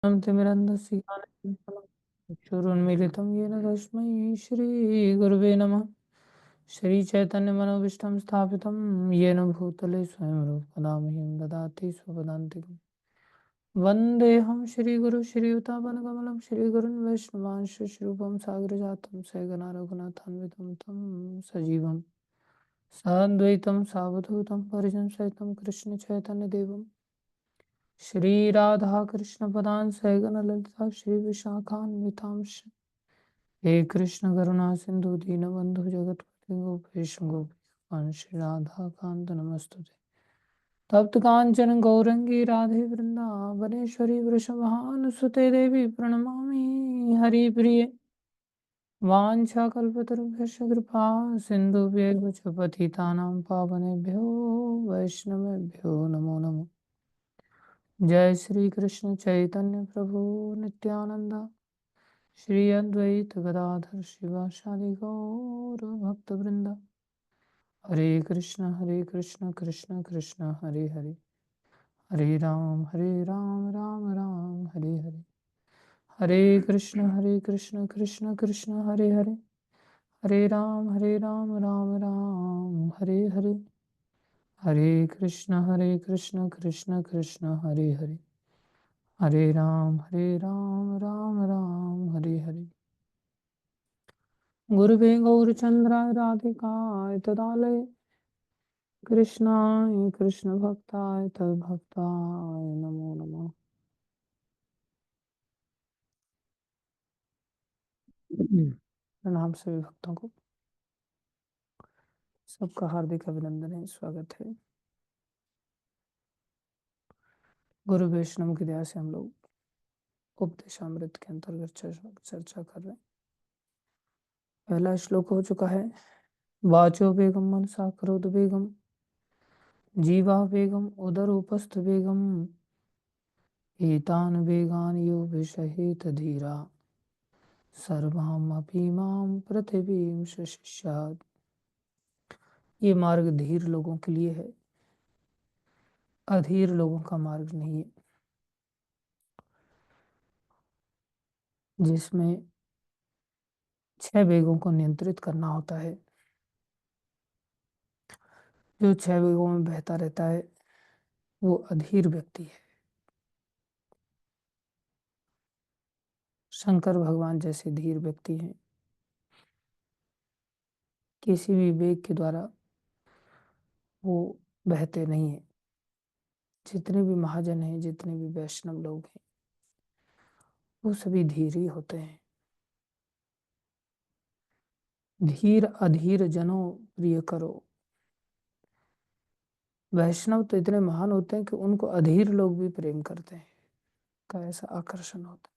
तिमिरन्धस्य ज्ञानचक्षुरुन्मीलितं येन तस्मै श्रीगुरवे नमः। श्रीचैतन्यमनोभीष्टं स्थापितं येन भूतले स्वयं रूपदा मह्यं ददाति स्वपदान्तिकम्। वन्देऽहं श्रीगुरुं श्रीयुतापनकमलं श्रीगुरुन् वैष्णवांश्च श्रूपं सागरजातं सगना रघुनाथान्वितं तं सजीवं साद्वैतं सावधूतं परिजनसहितं कृष्णचैतन्यदेवं श्रीराधाकृष्णपदां सगण ललिता श्रीविशाखान्वितांश्च हे कृष्ण करुणा सिंधु दीनबंधु जगतपति गोपेश गोपी श्री राधा कांत नमस्तुते। तप्त कांचन गौरंगी राधे वृंदावनेश्वरी वृषभानुसुते देवी प्रणमामि हरिप्रिये। वाञ्छाकल्पतरुभ्यश्च कृपा सिन्धुभ्यैव च पतितानां पावनेभ्यो वैष्णवेभ्यो नमो नमः। जय श्री कृष्ण चैतन्य प्रभु नित्यानंद श्री अद्वैत गदाधर शिवासादि गौर भक्तवृंद। हरे कृष्ण कृष्ण कृष्ण हरे हरे, हरे राम राम राम हरे हरे। हरे कृष्ण कृष्ण कृष्ण हरे हरे, हरे राम राम राम हरे हरे। हरे कृष्ण कृष्ण कृष्ण हरे हरे, हरे राम राम राम हरे हरे। गुरुवे गौरचंद्राय राधिकाय तदालय कृष्णाय कृष्ण भक्ताय तद्भक्ताय नमो नमः। प्रणाम सभी भक्तों को, सबका हार्दिक अभिनंदन है, स्वागत है। गुरु वैष्णव की दया से हम लोग उपदेशामृत के अंतर्गत चर्चा कर रहे हैं। पहला श्लोक हो चुका है। वाचो बेगम मनसा क्रोध बेगम जीवा बेगम उदर उपस्थ बेगम एतान वेगान यो विषहेत धीरा सर्वामपि मां पृथिवीं शशिष्यात्। ये मार्ग धीर लोगों के लिए है, अधीर लोगों का मार्ग नहीं है, जिसमें 6 वेगों को नियंत्रित करना होता है। जो 6 वेगों में बहता रहता है वो अधीर व्यक्ति है। शंकर भगवान जैसे धीर व्यक्ति हैं, किसी भी वेग के द्वारा वो बहते नहीं हैं। जितने भी महाजन हैं, जितने भी वैष्णव लोग हैं, वो सभी धीर ही होते हैं। धीर अधीर जनों प्रिय करो। वैष्णव तो इतने महान होते हैं कि उनको अधीर लोग भी प्रेम करते हैं, का ऐसा आकर्षण होता है।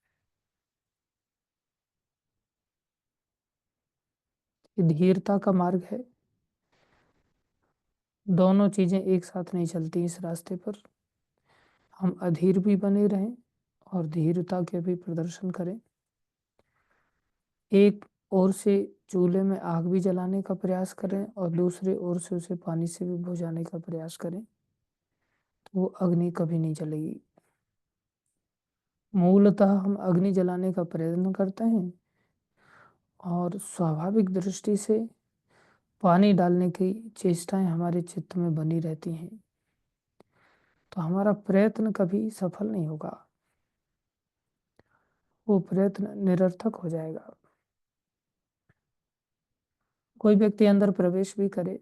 ये धीरता का मार्ग है। दोनों चीजें एक साथ नहीं चलती इस रास्ते पर। हम अधीर भी बने रहें और धीरता के भी प्रदर्शन करें। एक ओर से चूल्हे में आग भी जलाने का प्रयास करें और दूसरे ओर से उसे पानी से भी बुझाने का प्रयास करें, तो वो अग्नि कभी नहीं जलेगी। मूलतः हम अग्नि जलाने का प्रयत्न करते हैं और स्वाभाविक दृष्टि से पानी डालने की चेष्टाएं हमारे चित्त में बनी रहती हैं, तो हमारा प्रयत्न कभी सफल नहीं होगा, वो प्रयत्न निरर्थक हो जाएगा। कोई व्यक्ति अंदर प्रवेश भी करे,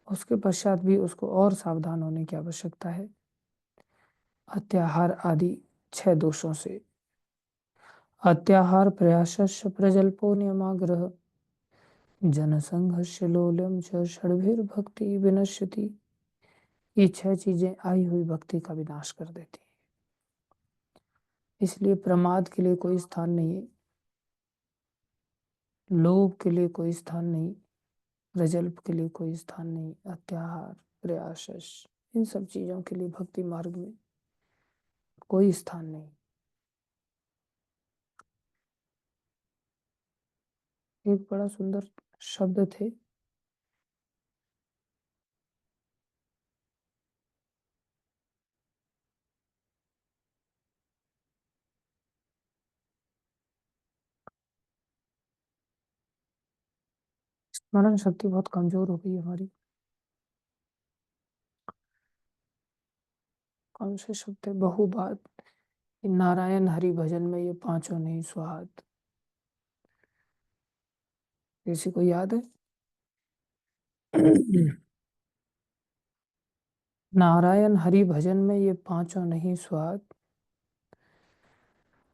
उसके पश्चात भी उसको और सावधान होने की आवश्यकता है। अत्याहार आदि 6 दोषों से। अत्याहार प्रयासस्य प्रजल्पो नियमाग्रह जनसंघर्ष लोल्यम च षड्भिर्भक्ति विनश्यति। ये 6 चीजें आई हुई भक्ति का विनाश कर देती हैं। इसलिए प्रमाद के लिए कोई स्थान नहीं है, लोभ के लिए कोई स्थान नहीं, प्रजल्प के लिए कोई स्थान नहीं, अत्याहार प्रयासस इन सब चीजों के लिए भक्ति मार्ग में कोई स्थान नहीं। एक बड़ा सुंदर शब्द थे, स्मरण शक्ति बहुत कमजोर हो गई है हमारी। कौन से शब्द है? बहुबात, नारायण हरि भजन में ये पांचों नहीं सुहात। किसी को याद है? नारायण हरि भजन में ये पांचों नहीं सुहात,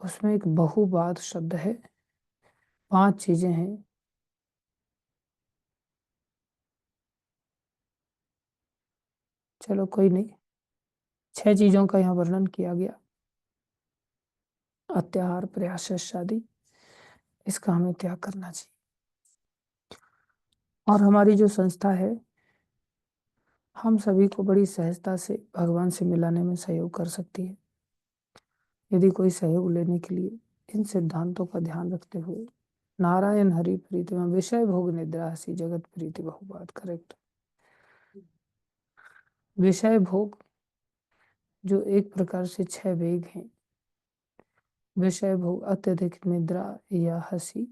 उसमें एक बहुबात शब्द है, 5 चीजें हैं। चलो कोई नहीं, 6 चीजों का यहाँ वर्णन किया गया। अत्याहार, प्रयास, शादी, इसका हमें त्याग करना चाहिए। और हमारी जो संस्था है, हम सभी को बड़ी सहजता से भगवान से मिलाने में सहयोग कर सकती है, यदि कोई सहयोग लेने के लिए इन सिद्धांतों का ध्यान रखते हुए नारायण हरि प्रीति में विषय भोग निद्रा हसी जगत प्रीति बहुबात। करेक्ट। विषय भोग जो एक प्रकार से 6 वेग हैं, विषय भोग, अत्यधिक निद्रा या हंसी,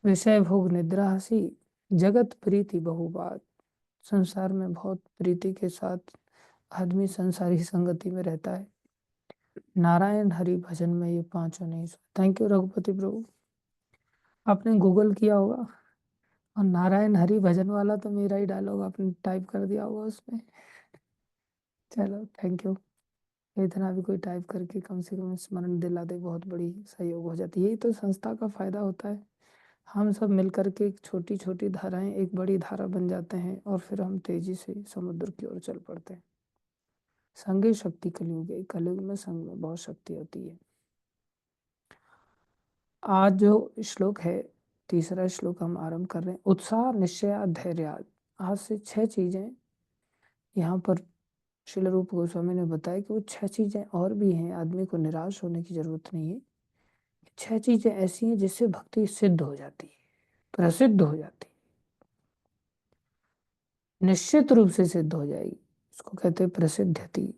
विषय भोग निद्रा हंसी, जगत प्रीति बहुबात, संसार में बहुत प्रीति के साथ आदमी संसारी संगति में रहता है। नारायण हरि भजन में ये पांचों नहीं। थैंक यू रघुपति प्रभु, आपने गूगल किया होगा और नारायण हरि भजन वाला तो मेरा ही डायलॉग आपने टाइप कर दिया होगा उसमें। चलो थैंक यू। इतना भी कोई टाइप करके कम से कम स्मरण दिला दे, बहुत बड़ी सहयोग हो जाती है। यही तो संस्था का फायदा होता है, हम सब मिलकर के एक छोटी छोटी धाराएं एक बड़ी धारा बन जाते हैं और फिर हम तेजी से समुद्र की ओर चल पड़ते हैं। संगे शक्ति कलयुग है, कलयुग में संग में बहुत शक्ति होती है। आज जो श्लोक है, तीसरा श्लोक हम आरंभ कर रहे हैं। उत्साह, निश्चय, धैर्य। आज से 6 चीजें यहाँ पर श्रील रूप गोस्वामी ने बताया कि वो 6 चीजें और भी हैं, आदमी को निराश होने की जरूरत नहीं है। 6 चीजें ऐसी हैं जिससे भक्ति सिद्ध हो जाती है, प्रसिद्ध हो जाती है, निश्चित रूप से सिद्ध हो जाएगी, इसको कहते हैं प्रसिद्धति।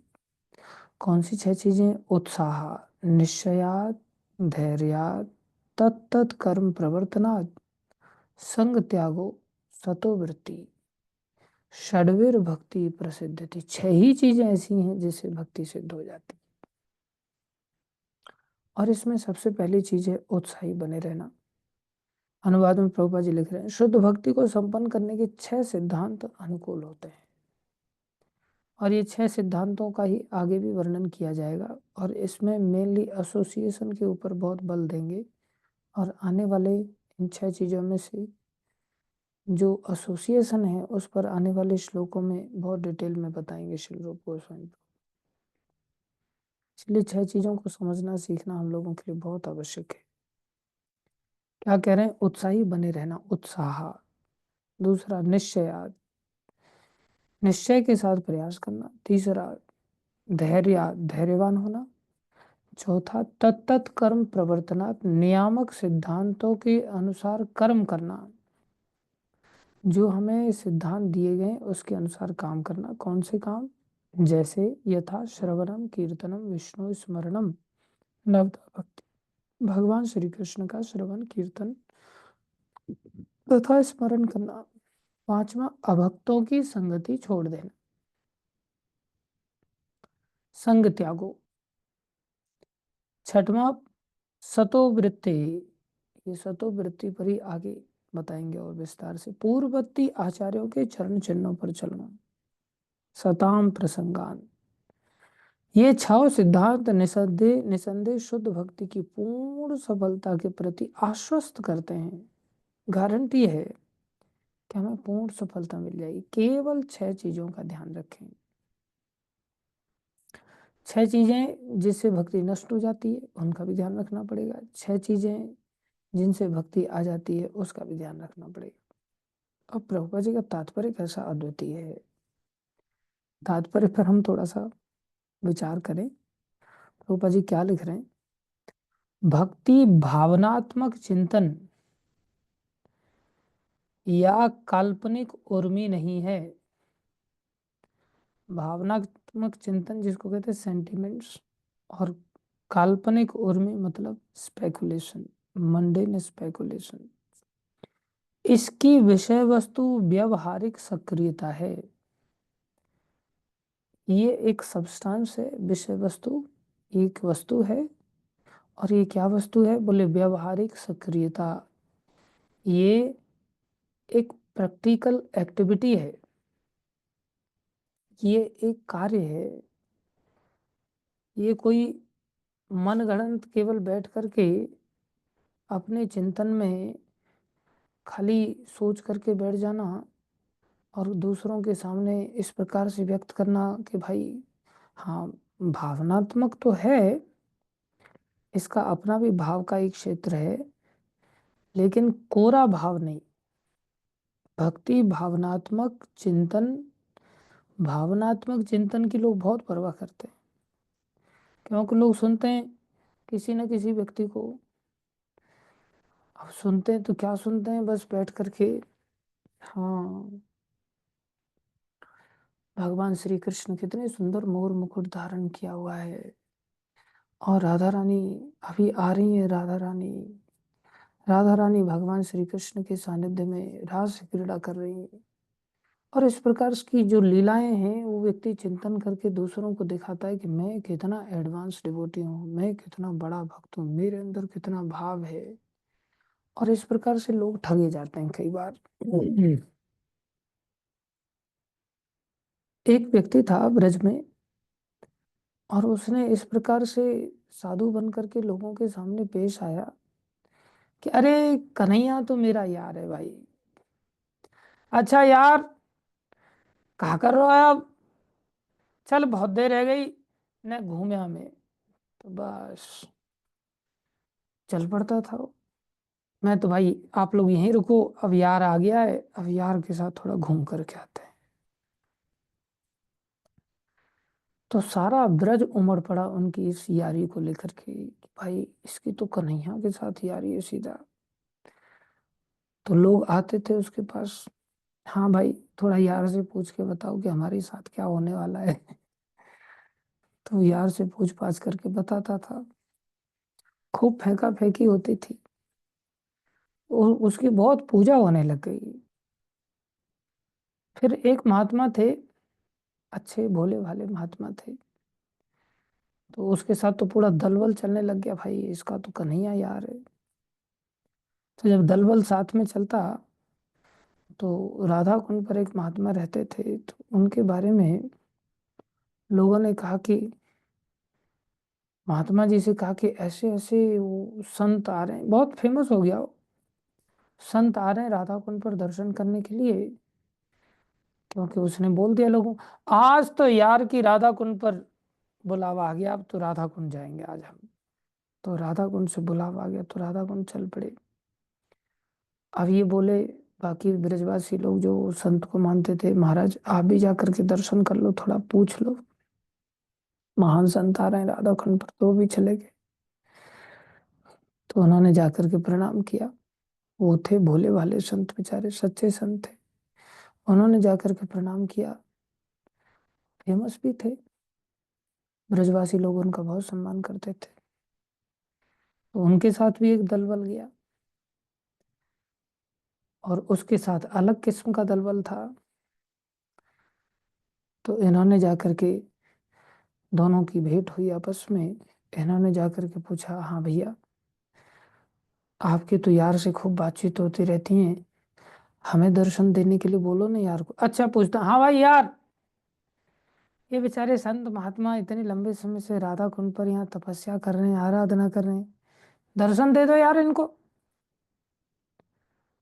कौन सी 6 चीजें? उत्साह, निश्चयात, धैर्यात, तत्त कर्म प्रवर्तनात्, संग त्यागो, सतोवृत्ति, षड्वीर भक्ति प्रसिद्धति। 6 ही चीजें ऐसी हैं जिससे भक्ति सिद्ध हो जाती है। और इसमें सबसे पहली चीज है उत्साही बने रहना। अनुवाद में प्रभुपाद जी लिख रहे हैं, शुद्ध भक्ति को संपन्न करने के 6 सिद्धांत अनुकूल होते हैं। और ये 6 सिद्धांतों का ही आगे भी वर्णन किया जाएगा, और इसमें मेनली एसोसिएशन के ऊपर बहुत बल देंगे। और आने वाले इन 6 चीजों में से जो एसोसिएशन है उस पर आने वाले श्लोकों में बहुत डिटेल में बताएंगे श्री रूप गोस्वामी। इसलिए 6 चीजों को समझना सीखना हम लोगों के लिए बहुत आवश्यक है। क्या कह रहे हैं? उत्साही बने रहना, उत्साह। दूसरा निश्चय, निश्चय के साथ प्रयास करना। तीसरा धैर्य, धैर्यवान होना। चौथा तत्त कर्म प्रवर्तनात्, नियामक सिद्धांतों के अनुसार कर्म करना, जो हमें सिद्धांत दिए गए उसके अनुसार काम करना। कौन से काम? जैसे यथा श्रवणम कीर्तनम विष्णु स्मरणम नवदा भक्ति, भगवान श्री कृष्ण का श्रवण कीर्तन तथा स्मरण करना। पांचवा अभक्तों की संगति छोड़ देना, संग त्यागो। छठवां सतोवृत्ति, ये सतोवृत्ति पर ही आगे बताएंगे और विस्तार से। पूर्ववर्ती आचार्यों के चरण चिन्हों पर चलना, सताम प्रसंगान। ये 6 सिद्धांत निसंदेह निसंदेह शुद्ध भक्ति की पूर्ण सफलता के प्रति आश्वस्त करते हैं। गारंटी है कि हमें पूर्ण सफलता मिल जाएगी। केवल 6 चीजों का ध्यान रखें। 6 चीजें जिससे भक्ति नष्ट हो जाती है उनका भी ध्यान रखना पड़ेगा। 6 चीजें जिनसे भक्ति आ जाती है उसका भी ध्यान रखना पड़ेगा। अब प्रभुपाद जी का तात्पर्य कैसा अद्वितीय है, तात्पर्य पर हम थोड़ा सा विचार करें। प्रभुपाद जी क्या लिख रहे हैं? भक्ति भावनात्मक चिंतन या काल्पनिक उर्मी नहीं है। भावनात्मक चिंतन जिसको कहते हैं सेंटिमेंट्स, और काल्पनिक उर्मी मतलब स्पेकुलेशन, मंडेन स्पेकुलेशन। इसकी विषय वस्तु व्यवहारिक सक्रियता है। ये एक सब्सटेंस है, विषय वस्तु एक वस्तु है। और ये क्या वस्तु है? बोले व्यवहारिक सक्रियता। ये एक प्रैक्टिकल एक्टिविटी है, ये एक कार्य है। ये कोई मनगढ़ंत केवल बैठ करके अपने चिंतन में खाली सोच करके बैठ जाना और दूसरों के सामने इस प्रकार से व्यक्त करना कि भाई हाँ, भावनात्मक तो है, इसका अपना भी भाव का एक क्षेत्र है, लेकिन कोरा भाव नहीं। भक्ति भावनात्मक चिंतन की लोग बहुत परवाह करते हैं। क्योंकि लोग सुनते हैं किसी न किसी व्यक्ति को, अब सुनते हैं तो क्या सुनते हैं, बस बैठ करके हाँ, भगवान श्री कृष्ण कितने सुंदर मोर मुकुट धारण किया हुआ है, और राधा रानी अभी आ रही है। राधा रानी भगवान श्री कृष्ण के सानिध्य में रास क्रीड़ा कर रही है। और इस प्रकार की जो लीलाएं हैं वो व्यक्ति चिंतन करके दूसरों को दिखाता है कि मैं कितना एडवांस डिवोटी हूँ, मैं कितना बड़ा भक्त हूँ, मेरे अंदर कितना भाव है। और इस प्रकार से लोग ठगे जाते हैं कई बार। एक व्यक्ति था ब्रज में, और उसने इस प्रकार से साधु बन करके लोगों के सामने पेश आया कि अरे कन्हैया तो मेरा यार है भाई। अच्छा यार, कहा कर रहे हो आप? चल बहुत देर रह गई, न घूमे में। तो बस चल पड़ता था वो। मैं तो भाई आप लोग यहीं रुको, अब यार आ गया है, अब यार के साथ थोड़ा घूम करके आते हैं। तो सारा ब्रज उमड़ पड़ा उनकी इस यारी को लेकर के कि भाई इसकी तो कन्हैया के साथ यारी है सीधा। तो लोग आते थे उसके पास, हाँ भाई थोड़ा यार से पूछ के बताओ कि हमारे साथ क्या होने वाला है। तो यार से पूछ पाछ करके बताता था। खूब फेंका फेंकी होती थी, उसकी बहुत पूजा होने लग गई। फिर एक महात्मा थे, अच्छे भोले भाले महात्मा थे, तो उसके साथ तो पूरा दलबल चलने लग गया, भाई इसका तो कन्हैया यार है। तो जब दलबल साथ में चलता, तो राधा कुंड पर एक महात्मा रहते थे, तो उनके बारे में लोगों ने कहा कि महात्मा जी से कहा कि ऐसे ऐसे वो संत आ रहे हैं, बहुत फेमस हो गया वो, संत आ रहे हैं राधा कुंड पर दर्शन करने के लिए। क्योंकि उसने बोल दिया लोगों, आज तो यार की राधा कुंड पर बुलावा आ गया, अब तो राधा कुंड जाएंगे आज हम। तो राधा कुंड से बुलावा आ गया तो राधा कुंड चल पड़े। अब ये बोले बाकी ब्रजवासी लोग जो संत को मानते थे, महाराज आप भी जा करके दर्शन कर लो, थोड़ा पूछ लो, महान संत आ रहे हैं राधा कुंड पर। तो वो भी चले गए। तो उन्होंने जाकर के प्रणाम किया। वो थे भोले भाले संत, बेचारे सच्चे संत थे। उन्होंने जाकर के प्रणाम किया, फेमस भी थे, ब्रजवासी लोग उनका बहुत सम्मान करते थे। तो उनके साथ भी एक दलबल गया, और उसके साथ अलग किस्म का दलबल था। तो इन्होंने जाकर के, दोनों की भेंट हुई आपस में। इन्होंने जाकर के पूछा, हाँ भैया आपके तो यार से खूब बातचीत होती रहती है, हमें दर्शन देने के लिए बोलो ना यार को। अच्छा पूछता, हाँ भाई यार, ये बेचारे संत महात्मा इतने लंबे समय से राधा कुंड पर यहाँ तपस्या कर रहे हैं, आराधना कर रहे हैं, दर्शन दे दो यार इनको।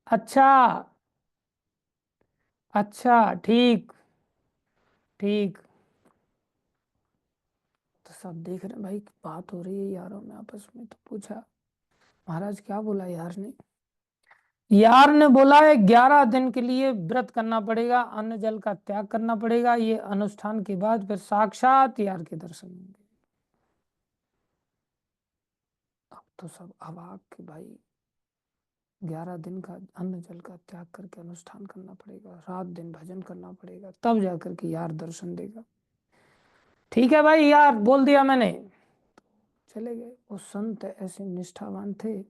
अच्छा, अच्छा, ठीक, ठीक। तो सब देख रहे हैं भाई, बात हो रही है यारों में आपस में। तो पूछा, महाराज क्या बोला यार ने? यार ने बोला है 11 दिन के लिए व्रत करना पड़ेगा, अन्न जल का त्याग करना पड़ेगा, ये अनुष्ठान के बाद फिर साक्षात यार के दर्शन होंगे। अब तो सब अवाक कि भाई 11 दिन का अन्न जल का त्याग करके अनुष्ठान करना पड़ेगा, रात दिन भजन करना पड़ेगा, तब जाकर के यार दर्शन देगा। ठीक है भाई यार, बोल दिया मैंने। चले गए। वो संत ऐसे निष्ठावान थे,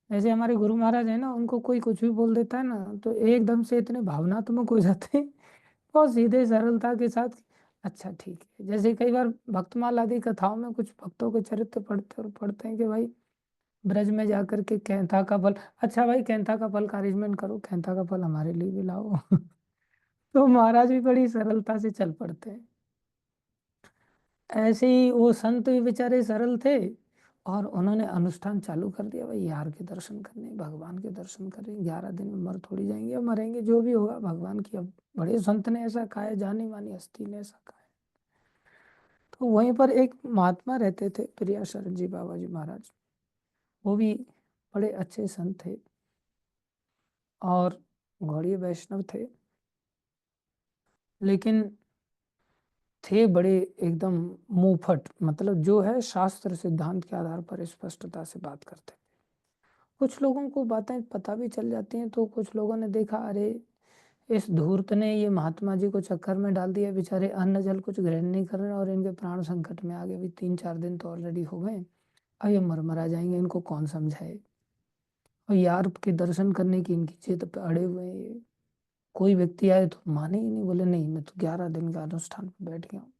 ऐसे हमारे गुरु महाराज है ना, उनको कोई कुछ भी बोल देता है ना तो एकदम से इतने भावनात्मक हो जाते हैं, बहुत सीधे सरलता के साथ। अच्छा ठीक है, जैसे कई बार भक्तमाल आदि कथाओं में कुछ भक्तों के चरित्र पढ़ते और पढ़ते हैं कि भाई ब्रज में जाकर के कैंथा का फल, अच्छा भाई कैंथा का फल का अरेंजमेंट करो, कैंथा का फल हमारे लिए भी लाओ। तो महाराज भी बड़ी सरलता से चल पड़ते हैं। ऐसे ही वो संत भी बेचारे सरल थे, और उन्होंने अनुष्ठान चालू कर दिया, भाई यार के दर्शन करने, भगवान के दर्शन करें, 11 दिन में मर थोड़ी जाएंगे, अब मरेंगे जो भी होगा भगवान की। अब बड़े संत ने ऐसा कहा है, जानी मानी हस्ती ने ऐसा कहा है। तो वहीं पर एक महात्मा रहते थे, प्रिया शरण जी बाबा जी महाराज, वो भी बड़े अच्छे संत थे और गौड़ीय वैष्णव थे, लेकिन थे बड़े एकदम मुंहफट, मतलब जो है शास्त्र सिद्धांत के आधार पर स्पष्टता से बात करते। कुछ लोगों को बातें पता भी चल जाती हैं, तो कुछ लोगों ने देखा अरे इस धूर्त ने ये महात्मा जी को चक्कर में डाल दिया, बेचारे अन्न जल कुछ ग्रहण नहीं कर रहे और इनके प्राण संकट में आ गए, भी 3-4 दिन तो ऑलरेडी हो गए, अब ये मरमरा जाएंगे, इनको कौन समझाए। और यार के दर्शन करने की इनकी जिद पे अड़े हुए हैं ये। कोई व्यक्ति आए तो माने ही नहीं, बोले नहीं मैं तो 11 दिन का अनुष्ठान पे बैठ गया हूँ।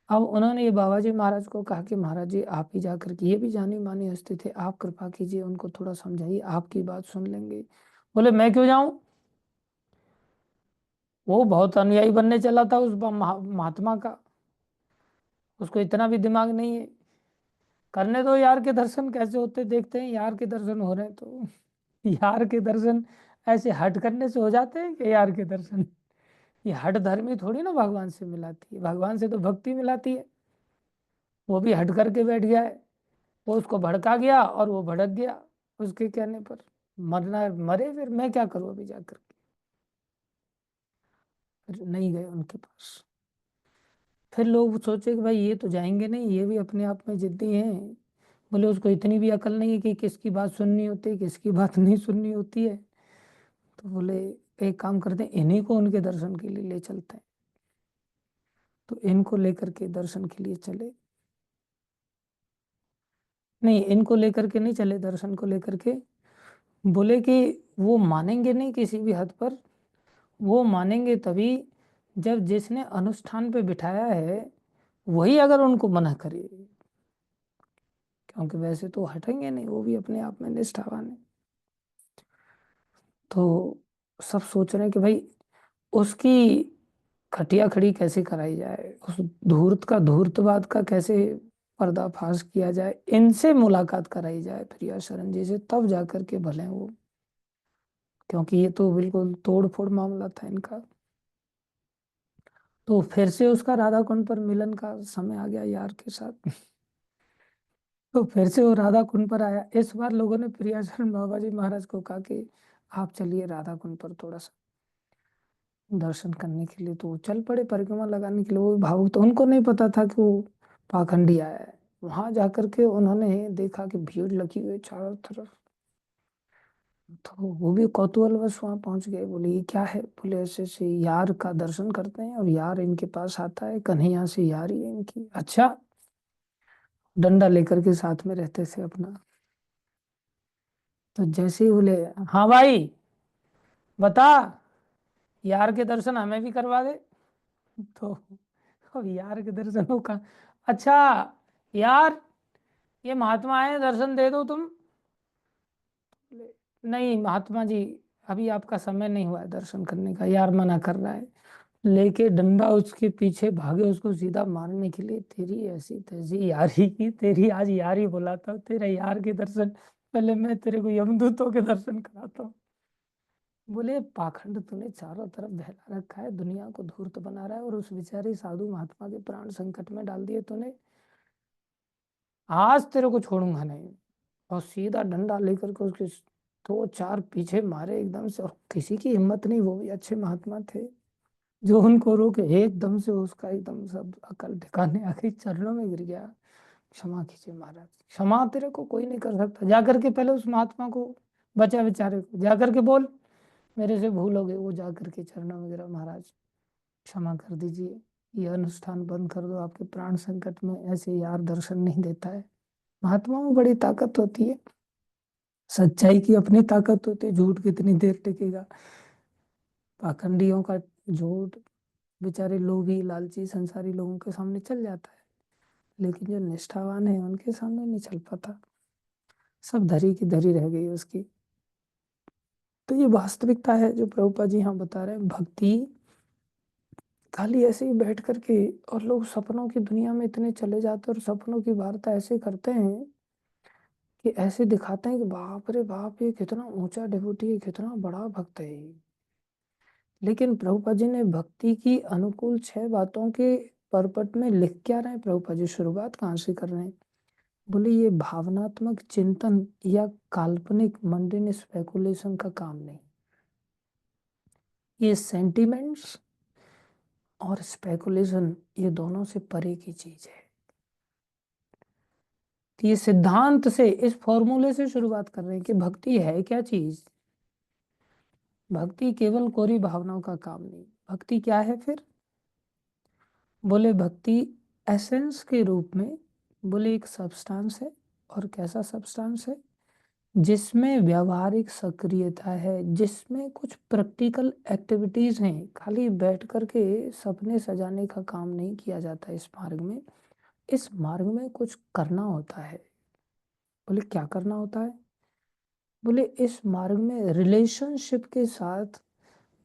अब उन्होंने ये बाबा जी महाराज को कहा कि महाराज जी आप ही जाकर के, ये भी जानी मानी हस्ती थे, आप कृपा कीजिए उनको थोड़ा समझाइए, आपकी बात सुन लेंगे। बोले मैं क्यों जाऊं, वो बहुत अनुयायी बनने चला था उस महात्मा का, उसको इतना भी दिमाग नहीं है, करने दो यार के दर्शन कैसे होते देखते हैं, यार के दर्शन हो रहे हैं तो। यार के दर्शन ऐसे हट करने से हो जाते हैं कि यार के दर्शन, ये हट धर्मी थोड़ी ना भगवान से मिलाती है, भगवान से तो भक्ति मिलाती है। वो भी हट करके बैठ गया है, वो उसको भड़का गया और वो भड़क गया उसके कहने पर। मरना मरे, फिर मैं क्या करूं अभी जाकर के। फिर नहीं गए उनके पास। फिर लोग सोचे कि भाई ये तो जाएंगे नहीं, ये भी अपने आप में जिद्दी हैं। बोले उसको इतनी भी अकल नहीं है कि किसकी बात सुननी होती है किसकी बात नहीं सुननी होती है। तो बोले एक काम करते हैं, इन्हीं को उनके दर्शन के लिए ले चलते हैं। तो इनको लेकर के दर्शन के लिए चले, नहीं इनको लेकर के नहीं चले, दर्शन को लेकर के। बोले कि वो मानेंगे नहीं किसी भी हद पर, वो मानेंगे तभी जब जिसने अनुष्ठान पे बिठाया है वही अगर उनको मना करे, क्योंकि वैसे तो हटेंगे नहीं, वो भी अपने आप में निष्ठावान है। तो सब सोच रहे हैं कि भाई उसकी खटिया खड़ी कैसे कराई जाए, उस धूर्त का, धूर्तवाद का कैसे पर्दाफाश किया जाए, इनसे मुलाकात कराई जाए प्रिया शरण जी से, तब जाकर के भले वो, क्योंकि ये तो बिल्कुल तोड़ फोड़ मामला था इनका। तो फिर से उसका राधा कुंड पर मिलन का समय आ गया यार के साथ। तो फिर से वो राधा कुंड पर आया। इस बार लोगों ने प्रियाचरण बाबा जी महाराज को कहा कि आप चलिए राधा कुंड पर थोड़ा सा दर्शन करने के लिए। तो वो चल पड़े परिक्रमा लगाने के लिए, वो भी भावुक, तो उनको नहीं पता था कि वो पाखंडी आया है। वहां जाकर के उन्होंने देखा कि भीड़ लगी हुई है चारों तरफ। तो वो भी कौतूहलवश वहां पहुंच गए, बोले ये क्या है, बोले ऐसे ऐसे यार का दर्शन करते हैं और यार इनके पास आता है, कन्हैया से यारी है इनकी। अच्छा, डंडा लेकर के साथ में रहते थे अपना। तो जैसे ही बोले हाँ भाई बता, यार के दर्शन हमें भी करवा दे। तो अब यार के दर्शनों का, अच्छा यार ये महात्मा आए दर्शन दे दो तुम। बोले, नहीं महात्मा जी अभी आपका समय नहीं हुआ है दर्शन करने का, यार मना कर रहा है। लेके डंडा उसके पीछे भागे उसको सीधा मारने के लिए, तेरी ऐसी तैसी यारी की, तेरी आज यारी बुलाता हूँ, तेरे यार के दर्शन पहले मैं तेरे को यमदूतों के दर्शन कराता हूँ। बोले पाखंड तूने चारों तरफ बहला रखा है, दुनिया को धूर्त बना रहा है, और उस बेचारे साधु महात्मा के प्राण संकट में डाल दिए तूने, आज तेरे को छोड़ूंगा नहीं। और सीधा डंडा लेकर के उसके 2-4 पीछे मारे एकदम से, और किसी की हिम्मत नहीं, वो भी अच्छे महात्मा थे जो उनको रोके। एकदम से उसका एकदम सब अकल ठिकाने आ गई, चरणों में गिर गया, क्षमा कीजिए महाराज, क्षमा तेरे को कोई नहीं कर सकता, जाकर के पहले उस महात्मा को बचा बेचारे को, जाकर के बोल मेरे से भूल हो गई। वो जाकर के चरणों में गिरा, महाराज क्षमा कर दीजिए, ये अनुष्ठान बंद कर दो, आपके प्राण संकट में ऐसे यार दर्शन नहीं देता है। महात्मा में बड़ी ताकत होती है, सच्चाई की अपनी ताकत होती है, झूठ कितनी देर टिकेगा। पाखंडियों का झूठ बेचारे लोभी लालची संसारी लोगों के सामने चल जाता है, लेकिन जो निष्ठावान है उनके सामने नहीं चल पाता, सब धरी की धरी रह गई उसकी। तो ये वास्तविकता है जो प्रभुपाद जी यहाँ बता रहे हैं। भक्ति खाली ऐसे ही बैठ करके, और लोग सपनों की दुनिया में इतने चले जाते हैं और सपनों की वार्ता ऐसे करते हैं कि ऐसे दिखाते हैं कि बाप रे बाप ये कितना ऊंचा डिवोटी है, कितना बड़ा भक्त है ये। लेकिन प्रभुपाद जी ने भक्ति की अनुकूल 6 बातों के परपट में लिख क्या रहे हैं, प्रभुपाद जी शुरुआत कहाँ से कर रहे हैं? बोले ये भावनात्मक चिंतन या काल्पनिक मंडेन स्पेकुलेशन का काम नहीं, ये सेंटिमेंट्स और स्पेकुलेशन ये दोनों से परे की चीज है। तो ये सिद्धांत से, इस फॉर्मूले से शुरुआत कर रहे हैं कि भक्ति है क्या चीज। भक्ति केवल कोरी भावनाओं का काम नहीं। भक्ति क्या है फिर? बोले भक्ति एसेंस के रूप में, बोले एक सब्सटेंस है। और कैसा सब्सटेंस है? जिसमें व्यवहारिक सक्रियता है, जिसमें कुछ प्रैक्टिकल एक्टिविटीज हैं। खाली बैठ करके सपने सजाने का काम नहीं किया जाता इस मार्ग में। इस मार्ग में कुछ करना होता है। बोले क्या करना होता है? बोले इस मार्ग में रिलेशनशिप के साथ,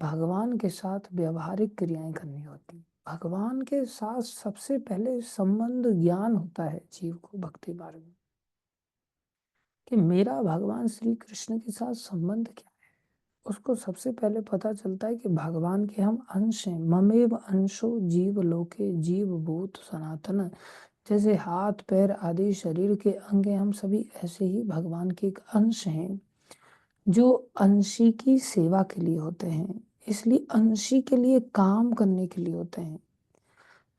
भगवान के साथ व्यवहारिक क्रियाएं करनी होती। भगवान के साथ सबसे पहले संबंध ज्ञान होता है जीव को भक्ति मार्ग में, कि मेरा भगवान श्री कृष्ण के साथ संबंध क्या है। उसको सबसे पहले पता चलता है कि भगवान के हम अंश हैं। ममेव अंशो जीव लोके जीव भूत सनातन। जैसे हाथ पैर आदि शरीर के अंग हैं, हम सभी ऐसे ही भगवान के एक अंश हैं, जो अंशी की सेवा के लिए होते हैं, इसलिए अंशी के लिए काम करने के लिए होते हैं।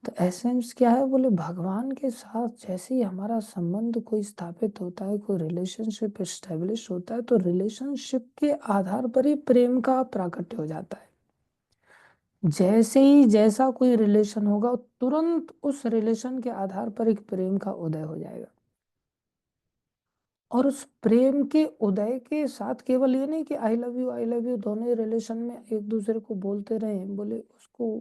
तो एसेंस क्या है? बोले भगवान के साथ जैसे ही हमारा संबंध कोई स्थापित होता है, कोई रिलेशनशिप एस्टेब्लिश होता है, तो रिलेशनशिप के आधार पर ही प्रेम का प्राकट्य हो जाता है। जैसे ही जैसा कोई रिलेशन होगा, तुरंत उस रिलेशन के आधार पर एक प्रेम का उदय हो जाएगा। और उस प्रेम के उदय के साथ केवल ये नहीं कि आई लव यू दोनों ही रिलेशन में एक दूसरे को बोलते रहे, बोले उसको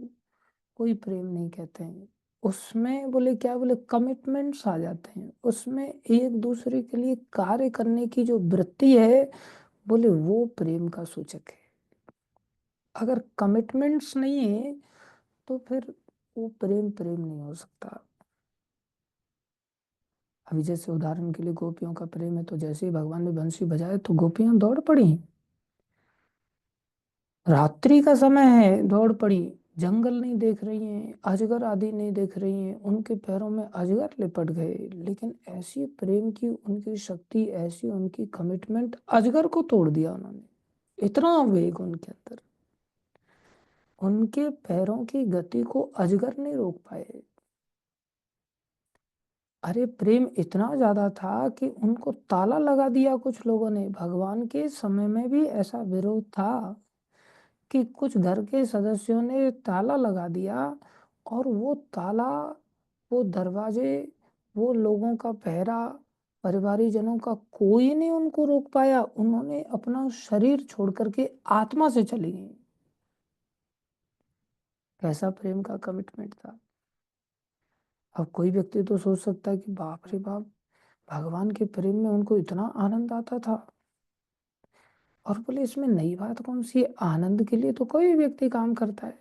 कोई प्रेम नहीं कहते हैं। उसमें बोले क्या, बोले कमिटमेंट्स आ जाते हैं। उसमें एक दूसरे के लिए कार्य करने की जो वृत्ति है, बोले वो प्रेम का सूचक है। अगर कमिटमेंट्स नहीं है तो फिर वो प्रेम प्रेम नहीं हो सकता। अभी जैसे उदाहरण के लिए गोपियों का प्रेम है, तो जैसे ही भगवान ने बंसी बजाए तो गोपियां दौड़ पड़ी। रात्रि का समय है, दौड़ पड़ी। जंगल नहीं देख रही हैं, अजगर आदि नहीं देख रही हैं, उनके पैरों में अजगर लिपट गए, लेकिन ऐसी प्रेम की उनकी शक्ति, ऐसी उनकी कमिटमेंट, अजगर को तोड़ दिया उन्होंने। इतना वेग उनके अंदर, उनके पैरों की गति को अजगर नहीं रोक पाए। अरे प्रेम इतना ज्यादा था कि उनको ताला लगा दिया कुछ लोगों ने। भगवान के समय में भी ऐसा विरोध था कि कुछ घर के सदस्यों ने ताला लगा दिया, और वो ताला, वो दरवाजे, वो लोगों का पहरा, परिवारी जनों का कोई नहीं उनको रोक पाया। उन्होंने अपना शरीर छोड़ करके आत्मा से चली गई। कैसा प्रेम का कमिटमेंट था। अब कोई व्यक्ति तो सोच सकता है कि बाप रे बाप, भगवान के प्रेम में उनको इतना आनंद आता था। और बोले इसमें नई बात कौन सी है? आनंद के लिए तो कोई व्यक्ति काम करता है।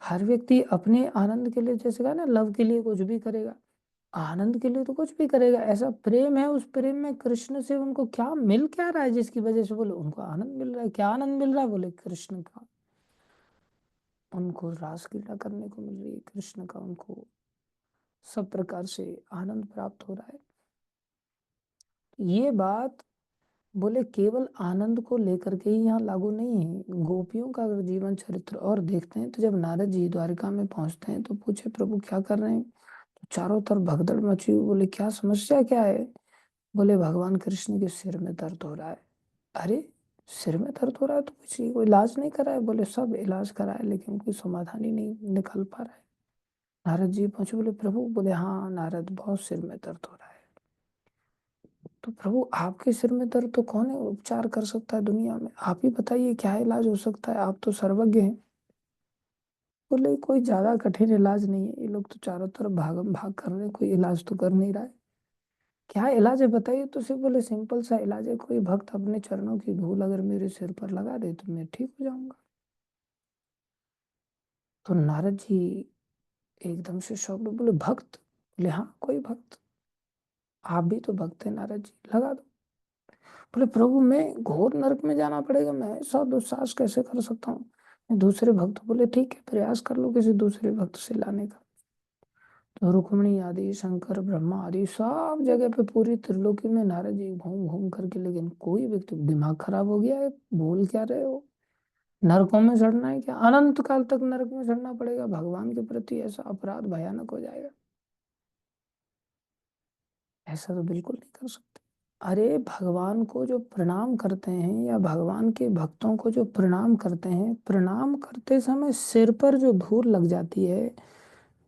हर व्यक्ति अपने आनंद के लिए, जैसे कहा ना, लव के लिए कुछ भी करेगा, आनंद के लिए तो कुछ भी करेगा। ऐसा प्रेम है, उस प्रेम में कृष्ण से उनको क्या मिल क्या रहा है जिसकी वजह से बोले उनको आनंद मिल रहा है? क्या आनंद मिल रहा है? बोले कृष्ण का, उनको रासलीला करने को मिल रही है, कृष्ण का उनको सब प्रकार से आनंद प्राप्त हो रहा है। ये बात बोले केवल आनंद को लेकर के ही यहाँ लागू नहीं है। गोपियों का अगर जीवन चरित्र और देखते हैं, तो जब नारद जी द्वारिका में पहुंचते हैं तो पूछे प्रभु क्या कर रहे हैं? तो चारों तरफ भगदड़ मची हुई। बोले क्या समस्या क्या है? बोले भगवान कृष्ण के सिर में दर्द हो रहा है। अरे सिर में दर्द हो रहा है तो कुछ कोई इलाज नहीं करा है? बोले सब इलाज करा है, लेकिन कोई समाधान ही नहीं निकल पा रहा है। नारद जी पहुंचे, बोले प्रभु, बोले हाँ नारद बहुत सिर में दर्द हो रहा है। तो प्रभु आपके सिर में दर्द तो कौन है उपचार कर सकता है दुनिया में, आप ही बताइए क्या इलाज हो सकता है, आप तो सर्वज्ञ हैं। बोले कोई ज्यादा कठिन इलाज नहीं है, ये लोग तो चारों तरफ भागम भाग कर रहे हैं, कोई इलाज तो कर नहीं रहा है। क्या इलाज है बताइए, तो सिर्फ बोले सिंपल सा इलाज है, कोई भक्त अपने चरणों की धूल अगर मेरे सिर पर लगा दे तो मैं ठीक हो जाऊंगा। तो नारद जी एकदम से शॉक्ड, बोले भक्त? बोले हाँ कोई भक्त, आप भी तो भक्त है नारद जी, लगा दो। बोले प्रभु मैं घोर नरक में जाना पड़ेगा, मैं ऐसा दुस्साहस कैसे कर सकता हूँ। मैं दूसरे भक्त, बोले ठीक है प्रयास कर लो किसी दूसरे भक्त से लाने का। तो रुक्मणी आदि शंकर ब्रह्मा आदि सब जगह पे पूरी त्रिलोकी में नारद जी घूम घूम करके, लेकिन कोई व्यक्ति, दिमाग खराब हो गया है, बोल क्या रहे हो, नरकों में सड़ना है क्या, अनंत काल तक नरक में सड़ना पड़ेगा, भगवान के प्रति ऐसा अपराध भयानक हो जाएगा, ऐसा तो बिल्कुल नहीं कर सकते। अरे भगवान को जो प्रणाम करते हैं या भगवान के भक्तों को जो प्रणाम करते हैं, प्रणाम करते समय सिर पर जो धूल लग जाती है,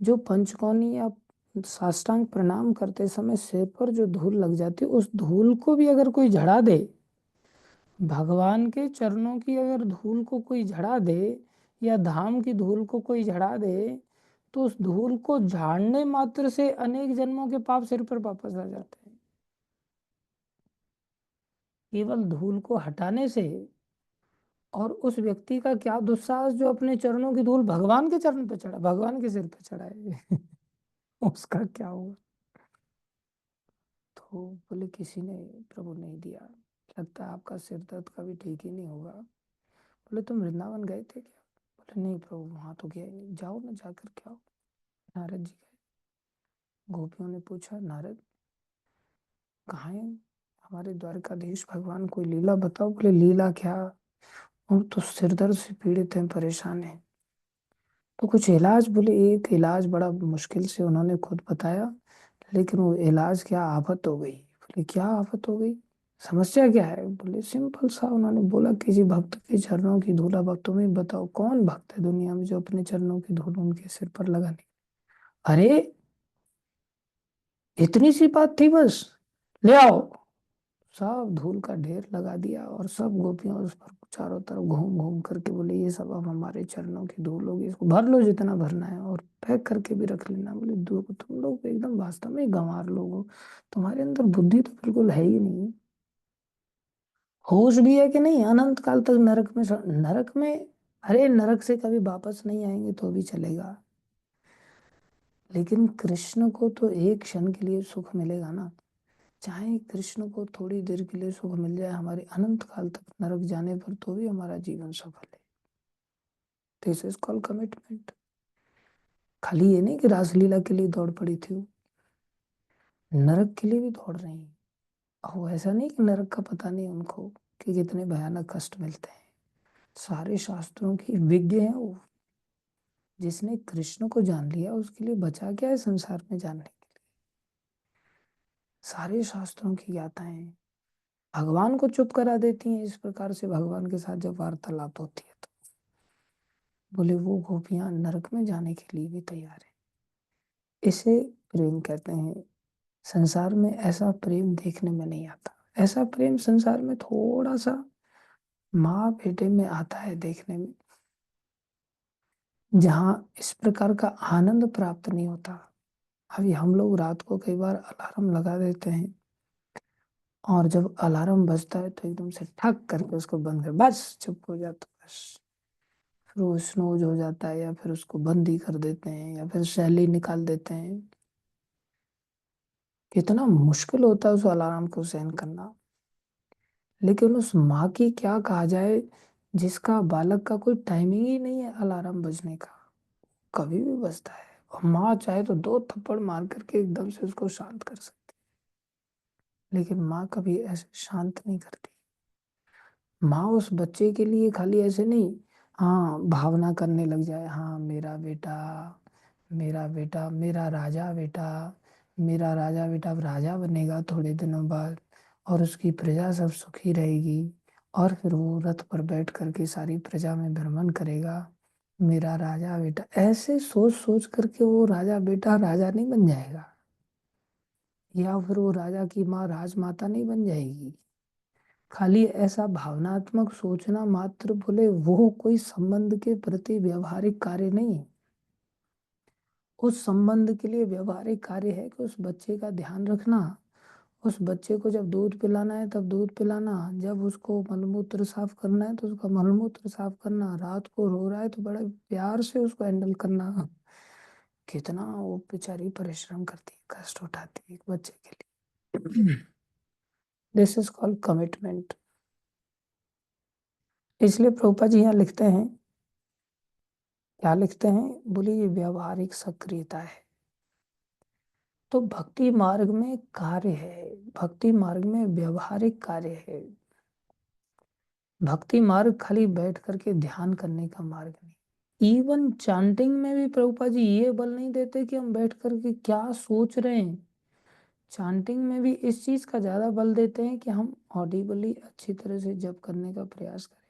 जो पंचकोनी या साष्टांग प्रणाम करते समय सिर पर जो धूल लग जाती है, उस धूल को भी अगर कोई झड़ा दे, भगवान के चरणों की अगर धूल को कोई झड़ा दे या धाम की धूल को कोई झड़ा दे, तो उस धूल को झाड़ने मात्र से अनेक जन्मों के पाप सिर पर वापस आ जाते हैं, केवल धूल को हटाने से। और उस व्यक्ति का क्या दुस्साहस जो अपने चरणों की धूल भगवान के चरण पे चढ़ा, भगवान के सिर पे चढ़ाए उसका क्या होगा। तो बोले किसी ने प्रभु नहीं दिया, लगता है आपका सिर दर्द का भी ठीक ही नहीं होगा। बोले तुम वृंदावन गए थे क्या? बोले नहीं प्रभु वहां तो गया ही नहीं, जाओ ना जाकर क्या हो। नारद जी गए, गोपियों ने पूछा नारद कहाँ है हमारे द्वारकाधीश भगवान, कोई लीला बताओ। बोले लीला क्या, हम तो सिर दर्द से पीड़ित हैं, परेशान हैं। तो कुछ इलाज, बोले एक इलाज बड़ा मुश्किल से उन्होंने खुद बताया, लेकिन वो इलाज क्या आफत हो गई। बोले क्या आफत हो गई, समस्या क्या है। बोले सिंपल सा, उन्होंने बोला किसी भक्त के चरणों की धूल, अब तुम ही बताओ कौन भक्त है दुनिया में जो अपने चरणों की धूल उनके सिर पर लगाने। अरे इतनी सी बात थी बस, ले आओ। सब धूल का ढेर लगा दिया और सब गोपियां उस पर चारों तरफ घूम घूम करके बोले ये सब अब हमारे चरणों की धूल होगी, इसको भर लो जितना भरना है और पैक करके भी रख लेना। बोले दो तुम लोग एकदम वास्तव में गंवार लोग हो, तुम्हारे अंदर बुद्धि तो बिल्कुल है ही नहीं, होश भी है कि नहीं, अनंत काल तक नरक में नरक में, अरे नरक से कभी वापस नहीं आएंगे तो भी चलेगा, लेकिन कृष्ण को तो एक क्षण के लिए सुख मिलेगा ना। चाहे कृष्ण को थोड़ी देर के लिए सुख मिल जाए, हमारे अनंत काल तक नरक जाने पर तो भी हमारा जीवन सफल है। This is called commitment. खाली ये नहीं कि रासलीला के लिए दौड़ पड़ी थी, वो नरक के लिए भी दौड़ रही है। वो ऐसा नहीं कि नरक का पता नहीं उनको कि कितने भयानक कष्ट मिलते हैं, सारे शास्त्रों की विज्ञ है वो। जिसने कृष्ण को जान लिया उसके लिए बचा क्या है संसार में जानने के लिए, सारे शास्त्रों की गाथाएं भगवान को चुप करा देती हैं इस प्रकार से, भगवान के साथ जब वार्तालाप होती है तो। बोले वो गोपियां नरक में जाने के लिए भी तैयार है, इसे प्रेम कहते हैं। संसार में ऐसा प्रेम देखने में नहीं आता, ऐसा प्रेम संसार में थोड़ा सा माँ बेटे में आता है देखने में, जहाँ इस प्रकार का आनंद प्राप्त नहीं होता। अभी हम लोग रात को कई बार अलार्म लगा देते हैं और जब अलार्म बजता है तो एकदम से ठक करके उसको बंद कर बस चुप हो जाता है, बस फिर वो स्नूज हो जाता है या फिर उसको बंद ही कर देते हैं या फिर शैली निकाल देते हैं। कितना मुश्किल होता है उस अलार्म को सहन करना। लेकिन उस माँ की क्या कहा जाए जिसका बालक का कोई टाइमिंग ही नहीं है अलार्म बजने का, कभी भी बजता है और माँ चाहे तो दो थप्पड़ मार करके एकदम से उसको शांत कर सकती, लेकिन माँ कभी ऐसे शांत नहीं करती। माँ उस बच्चे के लिए खाली ऐसे नहीं, हाँ भावना करने लग जाए, हाँ मेरा बेटा मेरा राजा बेटा, मेरा राजा बेटा अब राजा बनेगा थोड़े दिनों बाद और उसकी प्रजा सब सुखी रहेगी और फिर वो रथ पर बैठ करके सारी प्रजा में भ्रमण करेगा, मेरा राजा बेटा, ऐसे सोच सोच करके वो राजा बेटा राजा नहीं बन जाएगा। या फिर वो राजा की माँ राजमाता नहीं बन जाएगी। खाली ऐसा भावनात्मक सोचना मात्र बोले वो कोई संबंध के प्रति व्यवहारिक कार्य नहीं है। उस संबंध के लिए व्यवहारिक कार्य है कि उस बच्चे का ध्यान रखना, उस बच्चे को जब दूध पिलाना है तब दूध पिलाना, जब उसको मलमूत्र साफ करना है तो उसका मलमूत्र साफ करना, रात को रो रहा है तो बड़े प्यार से उसको हैंडल करना। कितना वो बेचारी परिश्रम करती है, कष्ट उठाती है एक बच्चे के लिए। This is called commitment. इसलिए प्रभुपाद जी यहाँ लिखते हैं, क्या लिखते हैं बोले, ये व्यवहारिक सक्रियता है। तो भक्ति मार्ग में कार्य है, भक्ति मार्ग में व्यवहारिक कार्य है। भक्ति मार्ग खाली बैठ करके ध्यान करने का मार्ग नहीं। इवन चांटिंग में भी प्रभुपाद जी ये बल नहीं देते कि हम बैठ करके क्या सोच रहे हैं। चांटिंग में भी इस चीज का ज्यादा बल देते हैं कि हम ऑडिबली अच्छी तरह से जप करने का प्रयास करें।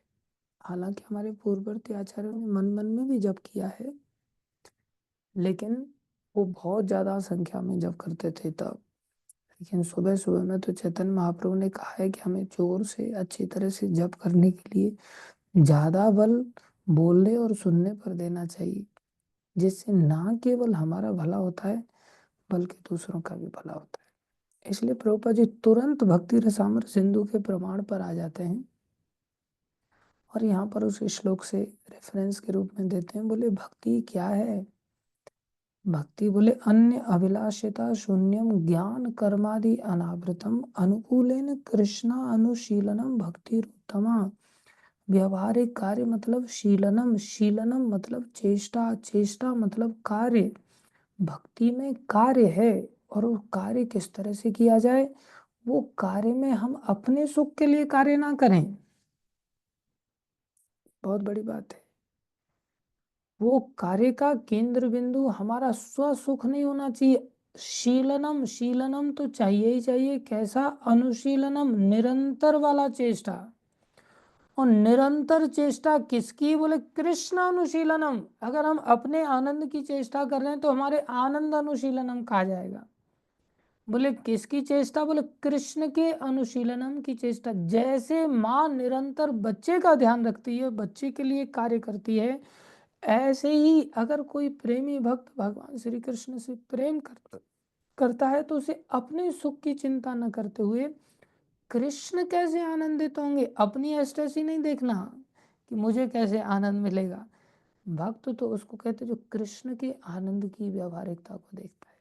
हालांकि हमारे पूर्ववर्ती आचार्यों ने मन मन में भी जप किया है, लेकिन वो बहुत ज्यादा संख्या में जप करते थे तब। लेकिन सुबह सुबह में तो चैतन्य महाप्रभु ने कहा है कि हमें जोर से अच्छी तरह से जप करने के लिए ज्यादा बल बोलने और सुनने पर देना चाहिए, जिससे ना केवल हमारा भला होता है बल्कि दूसरों का भी भला होता है। इसलिए प्रभुपाद जी तुरंत भक्ति रसामृत सिंधु के प्रमाण पर आ जाते हैं और यहाँ पर उस श्लोक से रेफरेंस के रूप में देते हैं। बोले भक्ति क्या है? भक्ति बोले अन्य अभिलाषिता शून्यम ज्ञान कर्मादि अनावृतम अनुकूलेन कृष्णा अनुशीलनम भक्ति उत्तमा। व्यवहारिक कार्य मतलब शीलनम, शीलनम मतलब चेष्टा, चेष्टा मतलब कार्य। भक्ति में कार्य है और वो कार्य किस तरह से किया जाए, वो कार्य में हम अपने सुख के लिए कार्य ना करें। बहुत बड़ी बात है। वो कार्य का केंद्र बिंदु हमारा स्व सुख नहीं होना चाहिए। शीलनम, शीलनम तो चाहिए ही चाहिए। कैसा? अनुशीलनम, निरंतर वाला चेष्टा। और निरंतर चेष्टा किसकी? बोले कृष्ण अनुशीलनम। अगर हम अपने आनंद की चेष्टा कर रहे हैं तो हमारे आनंद अनुशीलनम कहा जाएगा। बोले किसकी चेष्टा? बोले कृष्ण के अनुशीलनम की चेष्टा। जैसे माँ निरंतर बच्चे का ध्यान रखती है, बच्चे के लिए कार्य करती है, ऐसे ही अगर कोई प्रेमी भक्त भगवान श्री कृष्ण से प्रेम करता है तो उसे अपने सुख की चिंता न करते हुए कृष्ण कैसे आनंदित होंगे, अपनी एस्टेसी नहीं देखना कि मुझे कैसे आनंद मिलेगा। भक्त तो उसको कहते जो कृष्ण के आनंद की व्यवहारिकता को देखता है।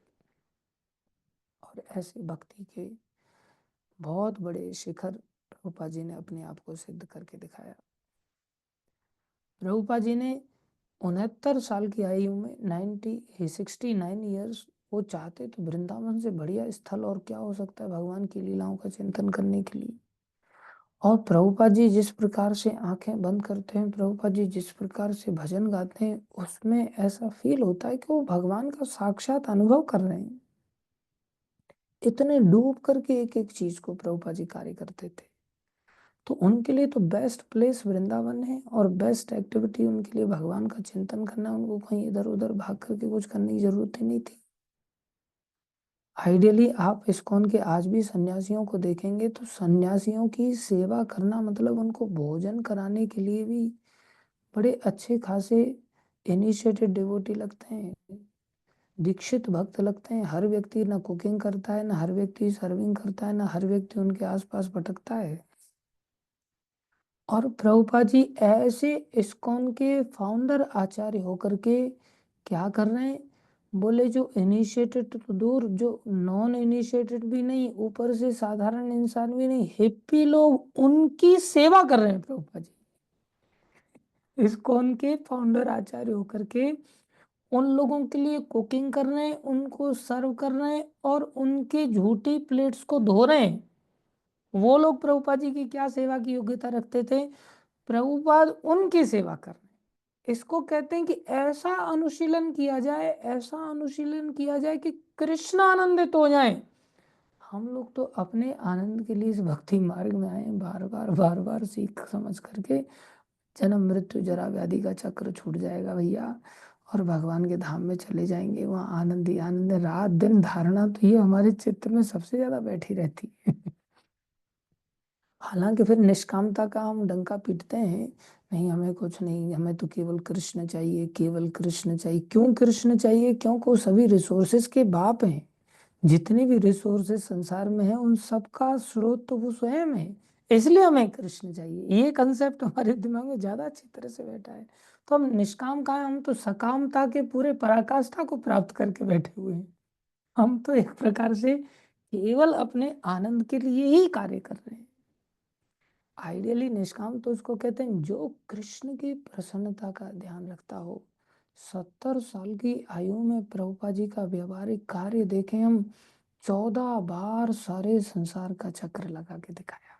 और ऐसे भक्ति के बहुत बड़े शिखर प्रभुपाद जी ने अपने आप को सिद्ध करके दिखाया। प्रभुपाद जी ने 69 साल की आयु में 69 ईयर्स, वो चाहते तो वृंदावन से बढ़िया स्थल और क्या हो सकता है भगवान की लीलाओं का चिंतन करने के लिए। और प्रभुपाद जी जिस प्रकार से आंखें बंद करते हैं, प्रभुपाद जी जिस प्रकार से भजन गाते हैं, उसमें ऐसा फील होता है कि वो भगवान का साक्षात अनुभव कर रहे हैं। इतने डूब करके एक एक चीज को प्रभुपाद जी कार्य करते थे। तो उनके लिए तो बेस्ट प्लेस वृंदावन है और बेस्ट एक्टिविटी उनके लिए भगवान का चिंतन करना। उनको कहीं इधर उधर भाग करके कुछ करने की जरूरत ही नहीं थी। आइडियली आप इस्कॉन के आज भी सन्यासियों को देखेंगे तो सन्यासियों की सेवा करना मतलब उनको भोजन कराने के लिए भी बड़े अच्छे खासे इनिशिएटेड डिवोटी लगते हैं, दीक्षित भक्त लगते हैं। हर व्यक्ति ना कुकिंग करता है, ना हर व्यक्ति सर्विंग करता है, ना हर व्यक्ति उनके आसपास भटकता है। और प्रभुपाद जी ऐसे इस्कॉन के फाउंडर आचार्य होकर के क्या कर रहे हैं? बोले जो इनिशिएटेड तो दूर, जो नॉन इनिशिएटेड भी नहीं, ऊपर से साधारण इंसान भी नहीं, हिप्पी लोग उनकी सेवा कर रहे हैं। प्रभुपाद जी इस्कॉन के फाउंडर आचार्य होकर के उन लोगों के लिए कुकिंग कर रहे हैं, उनको सर्व कर रहे हैं और उनके झूठी प्लेट्स को धो रहे हैं। वो लोग प्रभुपाद जी की क्या सेवा की योग्यता रखते थे? प्रभुपाद उनकी सेवा कर रहे हैं। इसको कहते हैं कि ऐसा अनुशीलन किया जाए, ऐसा अनुशीलन किया जाए कि कृष्ण आनंदित हो जाए। हम लोग तो अपने आनंद के लिए इस भक्ति मार्ग में आए, बार बार सीख समझ करके जन्म मृत्यु जरा व्याधि का चक्र छूट जाएगा भैया, और भगवान के धाम में चले जाएंगे, वहाँ आनंद ही आनंद है। रात दिन धारणा तो ये हमारे चित्त में सबसे ज्यादा बैठी रहती है। हालांकि फिर निष्कामता का हम डंका पीटते हैं, नहीं हमें कुछ नहीं, हमें तो केवल कृष्ण चाहिए, केवल कृष्ण चाहिए। क्यों कृष्ण चाहिए? क्योंकि वो सभी रिसोर्सेस के बाप हैं। जितने भी रिसोर्सेस संसार में है उन सबका स्रोत तो वो स्वयं है, इसलिए हमें कृष्ण चाहिए। ये कंसेप्ट हमारे दिमाग में ज्यादा अच्छी तरह से बैठा है। तो हम निष्काम कहाँ हैं? हम तो सकामता के पूरे पराकाष्ठा को प्राप्त करके बैठे हुए हैं। हम तो एक प्रकार से केवल अपने आनंद के लिए ही कार्य कर रहे हैं। आइडियली निष्काम तो उसको कहते हैं जो कृष्ण की प्रसन्नता का ध्यान रखता हो। 70 साल की आयु में प्रभुपा जी का व्यवहारिक कार्य देखें हम, 14 बार सारे संसार का चक्र लगा के दिखाया।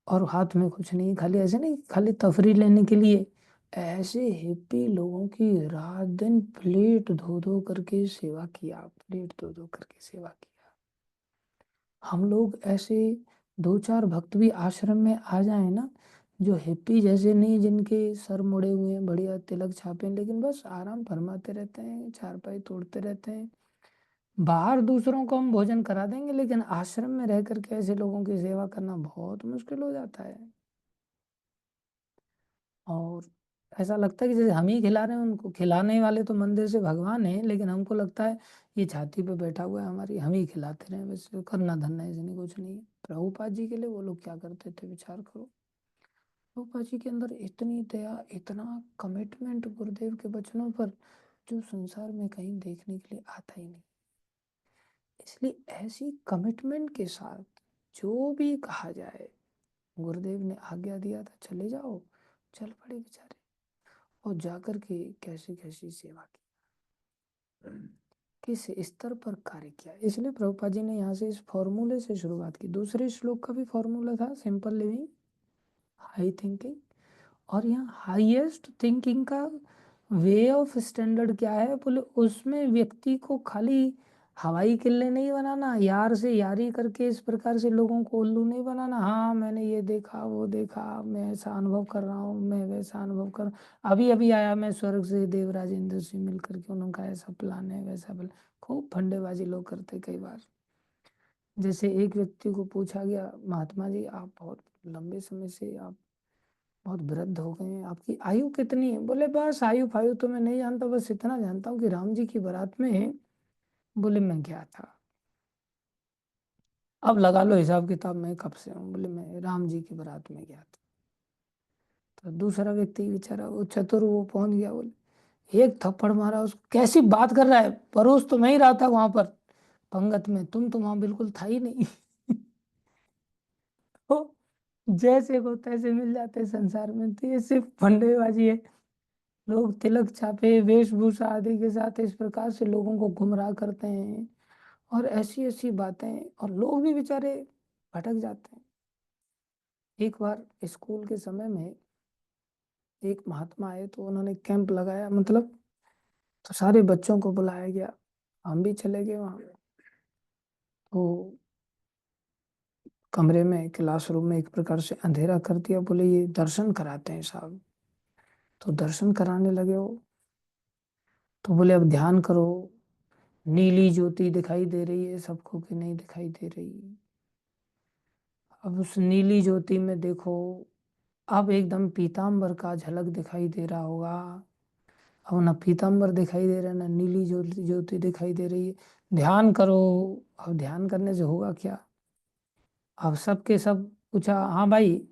और हाथ में कुछ नहीं, खाली ऐसे नहीं, खाली तफरी लेने के लिए। ऐसे हिप्पी लोगों की रात दिन प्लेट धो धो करके सेवा किया, प्लेट धो धो करके सेवा किया। हम लोग ऐसे 2-4 भक्त भी आश्रम में आ जाए ना, जो हिप्पी जैसे नहीं, जिनके सर मुड़े हुए हैं, बढ़िया तिलक छापे, लेकिन बस आराम फरमाते रहते हैं, चारपाई तोड़ते रहते हैं। बाहर दूसरों को हम भोजन करा देंगे, लेकिन आश्रम में रह करके ऐसे लोगों की सेवा करना बहुत मुश्किल हो जाता है। और ऐसा लगता है कि जैसे हम ही खिला रहे हैं उनको। खिलाने वाले तो मंदिर से भगवान हैं, लेकिन हमको लगता है ये छाती पे बैठा हुआ है हमारी, हम ही खिलाते रहे, वैसे करना धरना ऐसे नहीं, कुछ नहीं है। प्रभुपाद जी के लिए वो लोग क्या करते थे, विचार करो। प्रभुपाद जी के अंदर इतनी दया, इतना कमिटमेंट गुरुदेव के वचनों पर, जो संसार में कहीं देखने के लिए आता ही नहीं। इसलिए ऐसी कमिटमेंट के साथ जो भी कहा जाए, गुरुदेव ने आज्ञा दिया था चले जाओ, चल पड़े बेचारे। और जाकर के कैसी कैसी सेवा की, किस स्तर पर कार्य किया। इसलिए प्रभुपाद जी ने यहाँ से इस फॉर्मूले से शुरुआत की। दूसरे श्लोक का भी फॉर्मूला था, सिंपल लिविंग, हाई थिंकिंग। और यहाँ हाईएस्ट थिंकिंग का वे ऑफ स्टैंडर्ड क्या है बोले, उसमें व्यक्ति को खाली हवाई किल्ले नहीं बनाना, यार से यारी करके इस प्रकार से लोगों को उल्लू नहीं बनाना। हाँ मैंने ये देखा वो देखा, मैं ऐसा अनुभव कर रहा हूँ, मैं वैसा अनुभव कर, अभी अभी आया मैं स्वर्ग से देवराज इंद्र से मिल करके, उनका ऐसा प्लान है वैसा प्लान। खूब फंडेबाजी लोग करते कई बार। जैसे एक व्यक्ति को पूछा गया, महात्मा जी आप बहुत लंबे समय से आप बहुत वृद्ध हो गए हैं, आपकी आयु कितनी है? बोले बस आयु फायु तो मैं नहीं जानता, बस इतना जानता हूँ कि राम जी की बारात में, बोले मैं गया था। अब लगा लो हिसाब किताब, मैं कब से हूँ? बोले मैं राम जी की बारात में गया था। तो दूसरा व्यक्ति बेचारा वो चतुर, वो पहुंच गया, बोले एक थप्पड़ मारा उसको, कैसी बात कर रहा है, परोस तो मैं ही रहा था वहां पर पंगत में, तुम तो वहां बिल्कुल था ही नहीं। तो जैसे को तैसे मिल जाते हैं संसार में, तो ये सिर्फ फंडेबाजी है। लोग तिलक छापे, वेशभूषा आदि के साथ इस प्रकार से लोगों को गुमराह करते हैं, और ऐसी ऐसी बातें, और लोग भी बेचारे भटक जाते हैं। एक बार स्कूल के समय में एक महात्मा आए, तो उन्होंने कैंप लगाया, मतलब तो सारे बच्चों को बुलाया गया, हम भी चले गए वहाँ। तो कमरे में, क्लासरूम में एक प्रकार से अंधेरा कर दिया, बोले ये दर्शन कराते हैं साहब। तो दर्शन कराने लगे वो। तो बोले अब ध्यान करो, नीली ज्योति दिखाई दे रही है सबको कि नहीं दिखाई दे रही? अब उस नीली ज्योति में देखो, अब एकदम पीताम्बर का झलक दिखाई दे रहा होगा। अब ना पीताम्बर दिखाई दे रहा है, ना नीली ज्योति ज्योति दिखाई दे रही है। ध्यान करो। अब ध्यान करने से होगा क्या? अब सबके सब पूछा, हाँ भाई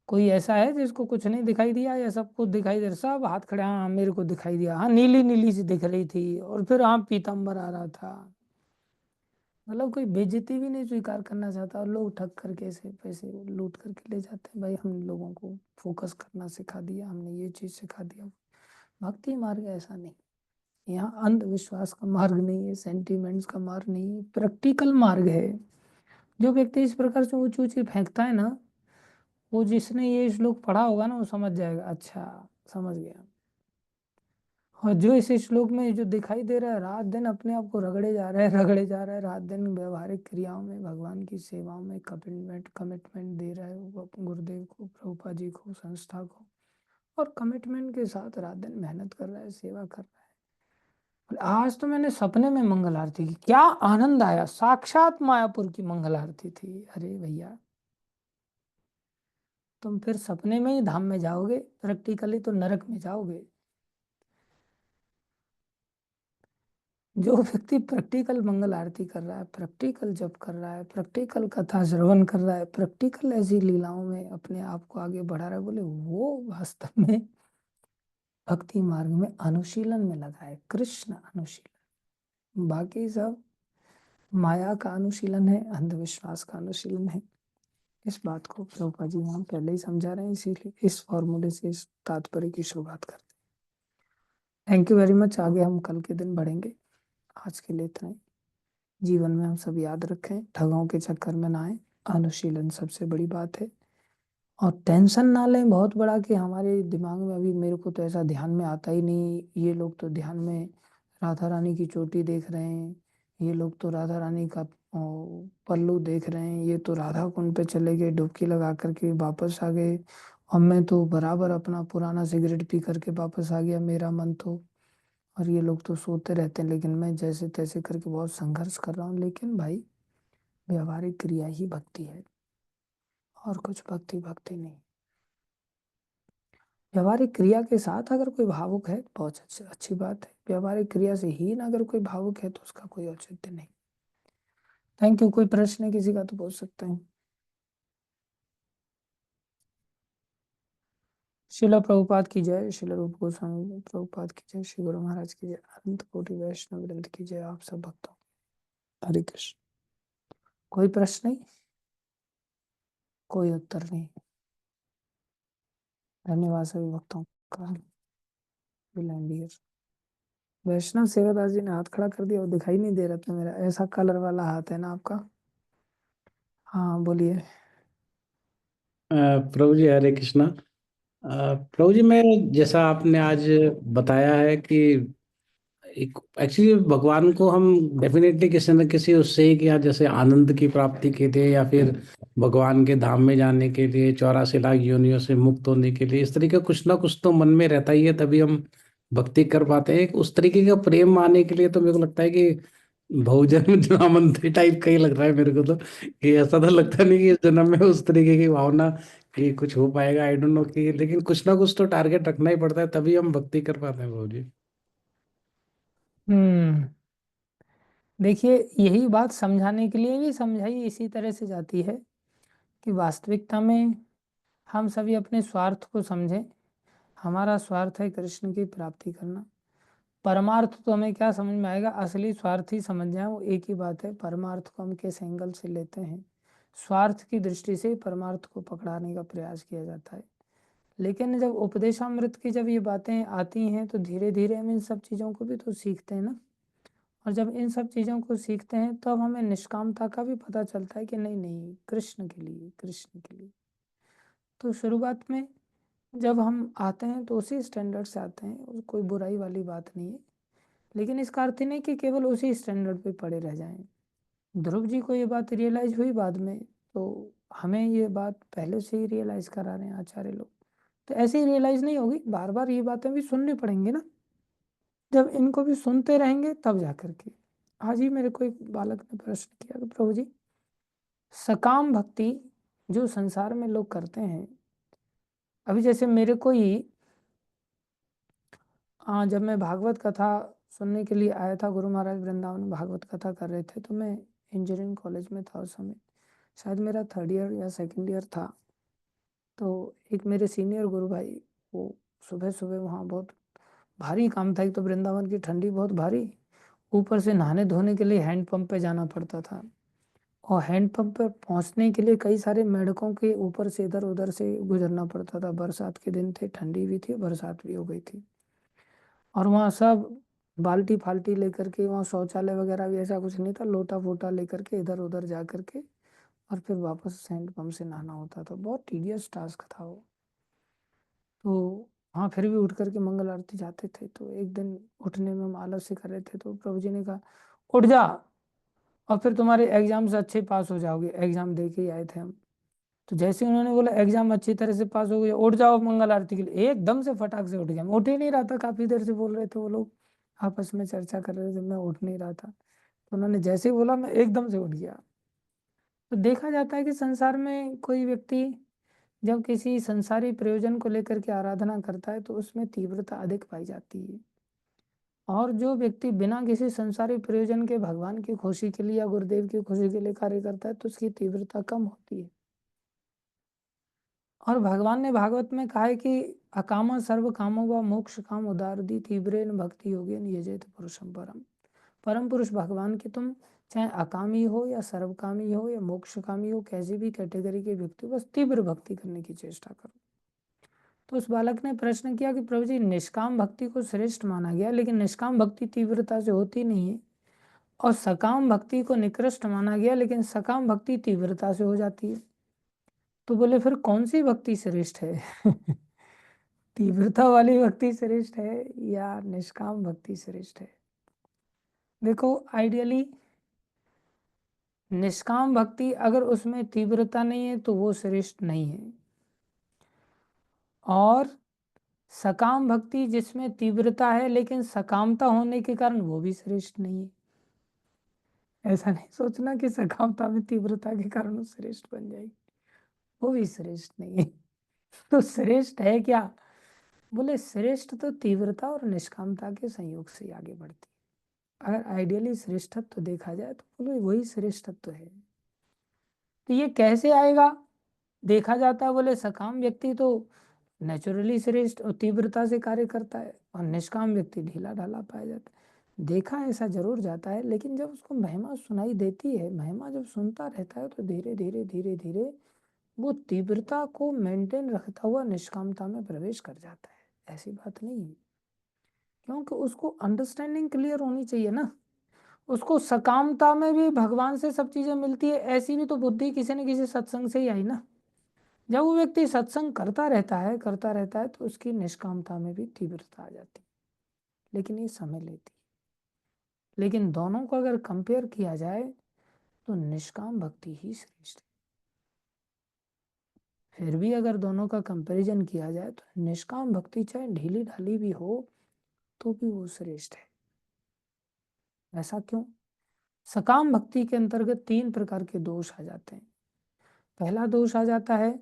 कोई ऐसा है जिसको कुछ नहीं दिखाई दिया, या सब कुछ दिखाई दे रहा? सब हाथ खड़े, हाँ मेरे को दिखाई दिया, हाँ नीली नीली सी दिख रही थी, और फिर हाँ पीताम्बर आ रहा था। मतलब कोई बेइज्जती भी नहीं स्वीकार करना चाहता, और लोग ठग करके ऐसे पैसे लूट करके ले जाते हैं। भाई हम लोगों को फोकस करना सिखा दिया, हमने ये चीज सिखा दिया। भक्ति मार्ग ऐसा नहीं, यहाँ अंधविश्वास का मार्ग नहीं है, सेंटिमेंट्स का मार्ग नहीं है, प्रैक्टिकल मार्ग है। जो व्यक्ति इस प्रकार से ऊंची ऊंची फेंकता है ना, वो जिसने ये श्लोक पढ़ा होगा ना, वो समझ जाएगा, अच्छा समझ गया। और जो इस श्लोक में जो दिखाई दे रहा है, रात दिन अपने आप को रगड़े जा रहा है, रगड़े जा रहा है, रात दिन व्यवहारिक क्रियाओं में, भगवान की सेवाओं में कमिटमेंट कमिटमेंट दे रहा है वो गुरुदेव को, प्रभुपा जी को, संस्था को, और कमिटमेंट के साथ रात दिन मेहनत कर रहा है, सेवा कर रहा है। बोले, आज तो मैंने सपने में मंगल आरती की, क्या आनंद आया, साक्षात मायापुर की मंगल आरती थी। अरे भैया, तुम फिर सपने में ही धाम में जाओगे, प्रैक्टिकली तो नरक में जाओगे। जो व्यक्ति प्रैक्टिकल मंगल आरती कर रहा है, प्रैक्टिकल जप कर रहा है, प्रैक्टिकल कथा श्रवण कर रहा है, प्रैक्टिकल ऐसी लीलाओं में अपने आप को आगे बढ़ा रहा है, बोले वो वास्तव में भक्ति मार्ग में अनुशीलन में लगा है, कृष्ण अनुशीलन। बाकी सब माया का अनुशीलन है, अंधविश्वास का अनुशीलन है। इस बात को प्रभुपाद जी हम पहले ही समझा रहे हैं, इसीलिए इस फॉर्मूले से इस तात्पर्य की शुरुआत करते हैं। Thank you very much. आगे हम कल के दिन बढ़ेंगे। आज के लिए इतना ही। जीवन में हम सब याद रखें, ठगों के चक्कर में ना आए, अनुशीलन सबसे बड़ी बात है। और टेंशन ना लें बहुत बड़ा कि हमारे दिमाग में अभी मेरे को तो ऐसा ध्यान में आता ही नहीं, ये लोग तो ध्यान में राधा रानी की चोटी देख रहे हैं, ये लोग तो राधा रानी का पल्लू देख रहे हैं, ये तो राधा कुंड पे चले गए, डुबकी लगा करके वापस आ गए, और मैं तो बराबर अपना पुराना सिगरेट पी करके वापस आ गया, मेरा मन तो। और ये लोग तो सोते रहते हैं, लेकिन मैं जैसे तैसे करके बहुत संघर्ष कर रहा हूँ। लेकिन भाई, व्यवहारिक क्रिया ही भक्ति है, और कुछ भक्ति भक्ति नहीं। व्यवहारिक क्रिया के साथ अगर कोई भावुक है, बहुत अच्छी बात है। व्यवहारिक क्रिया से हीन अगर कोई भावुक है, तो उसका कोई औचित्य नहीं। Thank you. कोई प्रश्न है किसी का तो पूछ सकते हैं। शिला प्रभुपाद की जय, शिला रूप गोस्वामी प्रभुपाद की जय, श्री गुरु महाराज की जय, अनंत कोटि वैष्णव वृंद की जय, आप सब भक्तों। हरे कृष्ण। कोई प्रश्न नहीं, कोई उत्तर नहीं। धन्यवाद सभी भक्तों का। वैष्णव सेवादास जी ने हाथ खड़ा कर दिया, वो दिखाई नहीं दे रहा था मेरा, ऐसा कलर वाला हाथ है ना आपका। हाँ बोलिए। प्रभु जी हरे कृष्णा। प्रभु जी, मैं जैसा आपने आज बताया है कि एक एक्चुअली भगवान को हम डेफिनेटली किसी न किसी उससे ही किया, जैसे आनंद की प्राप्ति के लिए या फिर भगवान के धाम में जाने के लिए, 84 लाख योनियों से मुक्त होने के लिए, इस तरीके का कुछ ना कुछ तो मन में रहता ही है, तभी हम भक्ति कर पाते हैं। उस तरीके का प्रेम आने के लिए तो मेरे को लगता है कि बहुजन्म जन्मांतरी टाइप का ही लग रहा है मेरे को तो, कि ऐसा तो लगता नहीं कि इस जन्म में उस तरीके की भावना कि कुछ हो पाएगा, आई डोंट नो कि, लेकिन कुछ ना कुछ तो टारगेट रखना ही पड़ता है, तभी हम भक्ति कर पाते हैं प्रभु जी। हम्म। देखिए, यही बात समझाने के लिए भी समझाई इसी तरह से जाती है कि वास्तविकता में हम सभी अपने स्वार्थ को समझें। हमारा स्वार्थ है कृष्ण की प्राप्ति करना। परमार्थ तो हमें क्या समझ में आएगा, असली स्वार्थ ही समझ जाए, वो एक ही बात है। परमार्थ को हम किस एंगल से लेते हैं, स्वार्थ की दृष्टि से परमार्थ को पकड़ाने का प्रयास किया जाता है। लेकिन जब उपदेशामृत की जब ये बातें आती हैं, तो धीरे धीरे हम इन सब चीज़ों को भी तो सीखते हैं ना। और जब इन सब चीज़ों को सीखते हैं, तब हमें निष्कामता का भी पता चलता है कि नहीं नहीं, कृष्ण के लिए, कृष्ण के लिए। तो शुरुआत में जब हम आते हैं तो उसी स्टैंडर्ड से आते हैं, और कोई बुराई वाली बात नहीं है। लेकिन इसका अर्थ ही नहीं कि केवल उसी स्टैंडर्ड पे पड़े रह जाएं। ध्रुव जी को ये बात रियलाइज हुई बाद में, तो हमें ये बात पहले से ही रियलाइज करा रहे हैं आचार्य लोग। तो ऐसे ही रियलाइज नहीं होगी, बार बार ये बातें भी सुननी पड़ेंगी ना। जब इनको भी सुनते रहेंगे तब जाकर के। आज ही मेरे को एक बालक ने प्रश्न किया कि प्रभु जी, सकाम भक्ति जो संसार में लोग करते हैं, अभी जैसे मेरे को ही जब मैं भागवत कथा सुनने के लिए आया था, गुरु महाराज वृंदावन में भागवत कथा कर रहे थे, तो मैं इंजीनियरिंग कॉलेज में था उस समय, शायद मेरा थर्ड ईयर या सेकंड ईयर था। तो एक मेरे सीनियर गुरु भाई, वो सुबह सुबह वहाँ बहुत भारी काम था। एक तो वृंदावन की ठंडी बहुत भारी, ऊपर से नहाने धोने के लिए हैंडपंप पे जाना पड़ता था। और हैंडपंप पर पहुंचने के लिए कई सारे मेढकों के ऊपर से इधर उधर से गुजरना पड़ता था। बरसात के दिन थे, ठंडी भी थी, बरसात भी हो गई थी। और वहाँ सब बाल्टी फाल्टी लेकर के, वहाँ शौचालय वगैरह भी ऐसा कुछ नहीं था, लोटा फोटा लेकर के इधर उधर जा करके और फिर वापस हैंडपंप से नहाना होता था। बहुत टीडियस टास्क था वो। तो हाँ, फिर भी उठ करके मंगल आरती जाते थे। तो एक दिन उठने में हम आलस्य कर रहे थे, तो प्रभु जी ने कहा उठ जा, और फिर तुम्हारे एग्जाम से अच्छे पास हो जाओगे। एग्जाम दे के ही आए थे हम। तो जैसे उन्होंने बोला एग्जाम अच्छी तरह से पास हो गया, उठ जाओ मंगल आरती के लिए, एकदम से फटाक से उठ गया। मैं उठ ही नहीं रहा था, काफी देर से बोल रहे थे वो लोग, आपस में चर्चा कर रहे थे, मैं उठ नहीं रहा था। तो उन्होंने जैसे ही बोला मैं एकदम से उठ गया। तो देखा जाता है कि संसार में कोई व्यक्ति जब किसी संसारी प्रयोजन को लेकर के आराधना करता है तो उसमें तीव्रता अधिक पाई जाती है, और जो व्यक्ति बिना किसी संसारी प्रयोजन के भगवान की खुशी के लिए या गुरुदेव की खुशी के लिए कार्य करता है तो उसकी तीव्रता कम होती है। और भगवान ने भागवत में कहा है कि अकामा सर्व कामो व मोक्ष काम उदारदी तीव्रेन भक्ति योगेन यजेत पुरुषम परम। परम पुरुष भगवान की तुम चाहे अकामी हो या सर्वकामी हो या मोक्षकामी हो, कैसी भी कैटेगरी के व्यक्ति बस तीव्र भक्ति करने की चेष्टा करो। तो उस बालक ने प्रश्न किया कि प्रभु जी, निष्काम भक्ति को श्रेष्ठ माना गया, लेकिन निष्काम भक्ति तीव्रता से होती नहीं है, और सकाम भक्ति को निकृष्ट माना गया, लेकिन सकाम भक्ति तीव्रता से हो जाती है। तो बोले फिर कौन सी भक्ति श्रेष्ठ है? तीव्रता वाली भक्ति श्रेष्ठ है या निष्काम भक्ति श्रेष्ठ है? देखो, आइडियली निष्काम भक्ति अगर उसमें तीव्रता नहीं है तो वो श्रेष्ठ नहीं है, और सकाम भक्ति जिसमें तीव्रता है लेकिन सकामता होने के कारण वो भी श्रेष्ठ नहीं है। ऐसा नहीं सोचना कि सकामता में तीव्रता के कारण वो श्रेष्ठ बन जाएगी, वो भी श्रेष्ठ नहीं है। तो श्रेष्ठ है क्या? बोले श्रेष्ठ तो तीव्रता और निष्कामता के संयोग से आगे बढ़ती है। अगर आइडियली श्रेष्ठत्व देखा जाए तो बोले वही श्रेष्ठत्व है। तो ये कैसे आएगा? देखा जाता है बोले सकाम व्यक्ति तो नेचुरली श्रेष्ठ और तीव्रता से कार्य करता है, और निष्काम व्यक्ति ढीला ढाला पाया जाता है। देखा ऐसा जरूर जाता है, लेकिन जब उसको महिमा सुनाई देती है, महिमा जब सुनता रहता है तो धीरे धीरे धीरे धीरे वो तीव्रता को मेंटेन रखता हुआ निष्कामता में प्रवेश कर जाता है। ऐसी बात नहीं है, क्योंकि उसको अंडरस्टैंडिंग क्लियर होनी चाहिए ना। उसको सकामता में भी भगवान से सब चीजें मिलती है, ऐसी भी तो बुद्धि किसी न किसी सत्संग से ही आई ना। जब वो व्यक्ति सत्संग करता रहता है तो उसकी निष्कामता में भी तीव्रता आ जाती है, लेकिन ये समय लेती है। लेकिन दोनों को अगर कंपेयर किया जाए तो निष्काम भक्ति ही श्रेष्ठ है। फिर भी अगर दोनों का कंपैरिजन किया जाए तो निष्काम भक्ति चाहे ढीली ढाली भी हो तो भी वो श्रेष्ठ है। ऐसा क्यों? सकाम भक्ति के अंतर्गत 3 प्रकार के दोष आ जाते हैं। पहला दोष आ जाता है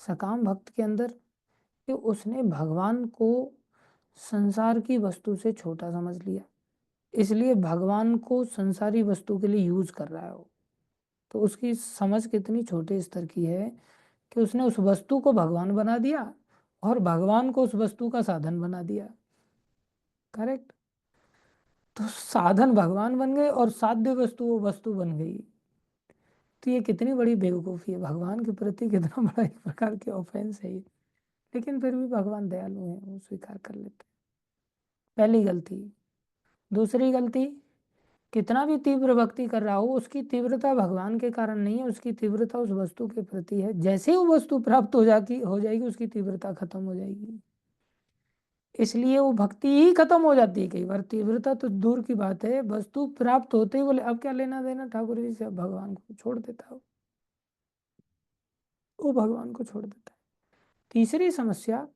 सकाम भक्त के अंदर कि उसने भगवान को संसार की वस्तु से छोटा समझ लिया, इसलिए भगवान को संसारी वस्तु के लिए यूज कर रहा है वो। तो उसकी समझ कितनी छोटे स्तर की है कि उसने उस वस्तु को भगवान बना दिया और भगवान को उस वस्तु का साधन बना दिया। करेक्ट? तो साधन भगवान बन गए और साध्य वस्तु वो वस्तु बन गई। तो ये कितनी बड़ी बेवकूफ़ी है, भगवान के प्रति कितना बड़ा एक प्रकार की ऑफेंस है ये। लेकिन फिर भी भगवान दयालु हैं, वो स्वीकार कर लेते हैं। पहली गलती। दूसरी गलती, कितना भी तीव्र भक्ति कर रहा हो उसकी तीव्रता भगवान के कारण नहीं है, उसकी तीव्रता उस वस्तु के प्रति है। जैसे ही वो वस्तु प्राप्त हो जाएगी उसकी तीव्रता खत्म हो जाएगी, इसलिए वो भक्ति ही खत्म हो जाती है। कई बार तीव्रता तो दूर की बात है, वस्तु प्राप्त होते ही बोले अब क्या लेना देना ठाकुर जी से, अब भगवान को छोड़ देता है वो भगवान को छोड़ देता है। तीसरी समस्या,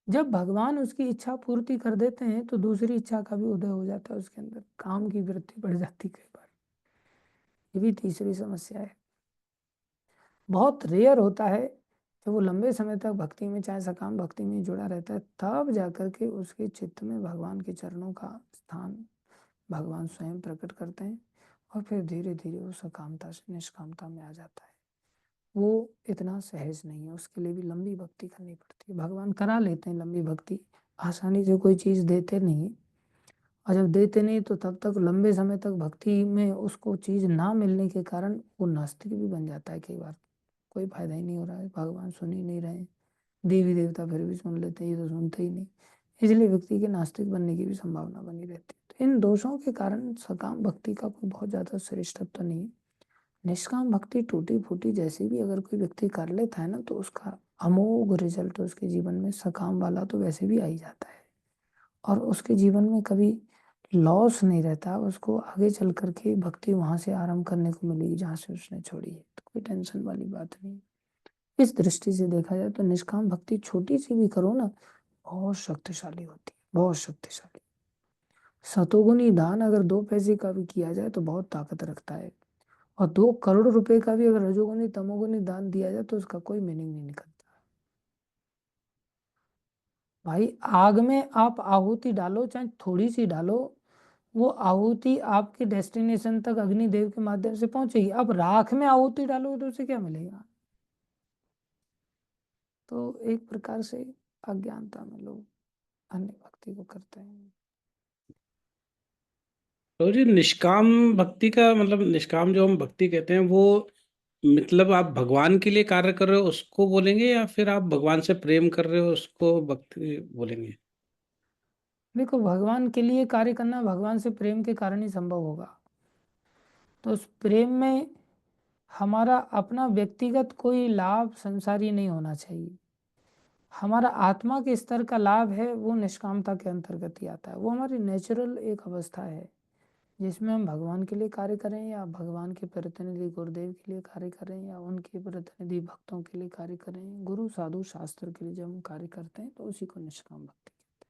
जब भगवान उसकी इच्छा पूर्ति कर देते हैं तो दूसरी इच्छा का भी उदय हो जाता है उसके अंदर, काम की वृत्ति बढ़ जाती है कई बार। ये भी तीसरी समस्या है। बहुत रेयर होता है जब वो लंबे समय तक भक्ति में, चाहे सकाम भक्ति में जुड़ा रहता है, तब जाकर के उसके चित्त में भगवान के चरणों का स्थान भगवान स्वयं प्रकट करते हैं, और फिर धीरे धीरे वो सकामता से निष्कामता में आ जाता है। वो इतना सहज नहीं है, उसके लिए भी लंबी भक्ति करनी पड़ती है। भगवान करा लेते हैं लंबी भक्ति, आसानी से कोई चीज़ देते नहीं, और जब देते नहीं तो तब तक लंबे समय तक भक्ति में उसको चीज़ ना मिलने के कारण वो नास्तिक भी बन जाता है कई बार। कोई फायदा ही नहीं हो रहा है, भगवान सुन ही नहीं रहे, देवी देवता फिर भी सुन लेते हैं, ये तो सुनते ही नहीं। इसलिए व्यक्ति के नास्तिक बनने की भी संभावना बनी रहती है। तो इन दोषों के कारण सकाम भक्ति का कोई बहुत ज़्यादा श्रेष्ठत्व तो नहीं है। निष्काम भक्ति टूटी फूटी जैसी भी अगर कोई व्यक्ति कर लेता है ना तो उसका अमोघ रिजल्ट उसके जीवन में, सकाम वाला तो वैसे भी आ ही जाता है, और उसके जीवन में कभी लॉस नहीं रहता। उसको आगे चल करके भक्ति वहां से आरंभ करने को मिलेगी जहाँ से उसने छोड़ी है, तो कोई टेंशन वाली बात नहीं। इस दृष्टि से देखा जाए तो निष्काम भक्ति छोटी सी भी करो ना, बहुत शक्तिशाली होती है, बहुत शक्तिशाली। सतोगुनी दान अगर 2 पैसे का भी किया जाए तो बहुत ताकत रखता है, और 2 करोड़ रुपए का भी अगर रजोगुनी तमोगुनी दान दिया जाए तो उसका कोई मीनिंग नहीं निकलता। भाई आग में आप आहुति डालो, चाहे थोड़ी सी डालो, वो आहुति आपके डेस्टिनेशन तक अग्निदेव के माध्यम से पहुंचेगी। अब राख में आहुति डालोगे तो उसे क्या मिलेगा? तो एक प्रकार से अज्ञानता में लोग अन्य भक्ति को करते हैं। तो जी निष्काम भक्ति का मतलब, निष्काम जो हम भक्ति कहते हैं वो मतलब आप भगवान के लिए कार्य कर रहे हो उसको बोलेंगे, या फिर आप भगवान से प्रेम कर रहे हो उसको भक्ति बोलेंगे? देखो, भगवान के लिए कार्य करना भगवान से प्रेम के कारण ही संभव होगा। तो उस प्रेम में हमारा अपना व्यक्तिगत कोई लाभ संसारी नहीं होना चाहिए। हमारा आत्मा के स्तर का लाभ है वो निष्कामता के अंतर्गत ही आता है। वो हमारी नेचुरल एक अवस्था है जिसमें हम भगवान के लिए कार्य करें या भगवान के प्रतिनिधि गुरुदेव के लिए कार्य करें या उनके प्रतिनिधि भक्तों के लिए कार्य करें, गुरु साधु शास्त्र के लिए जब हम कार्य करते हैं तो उसी को निष्काम भक्ति कहते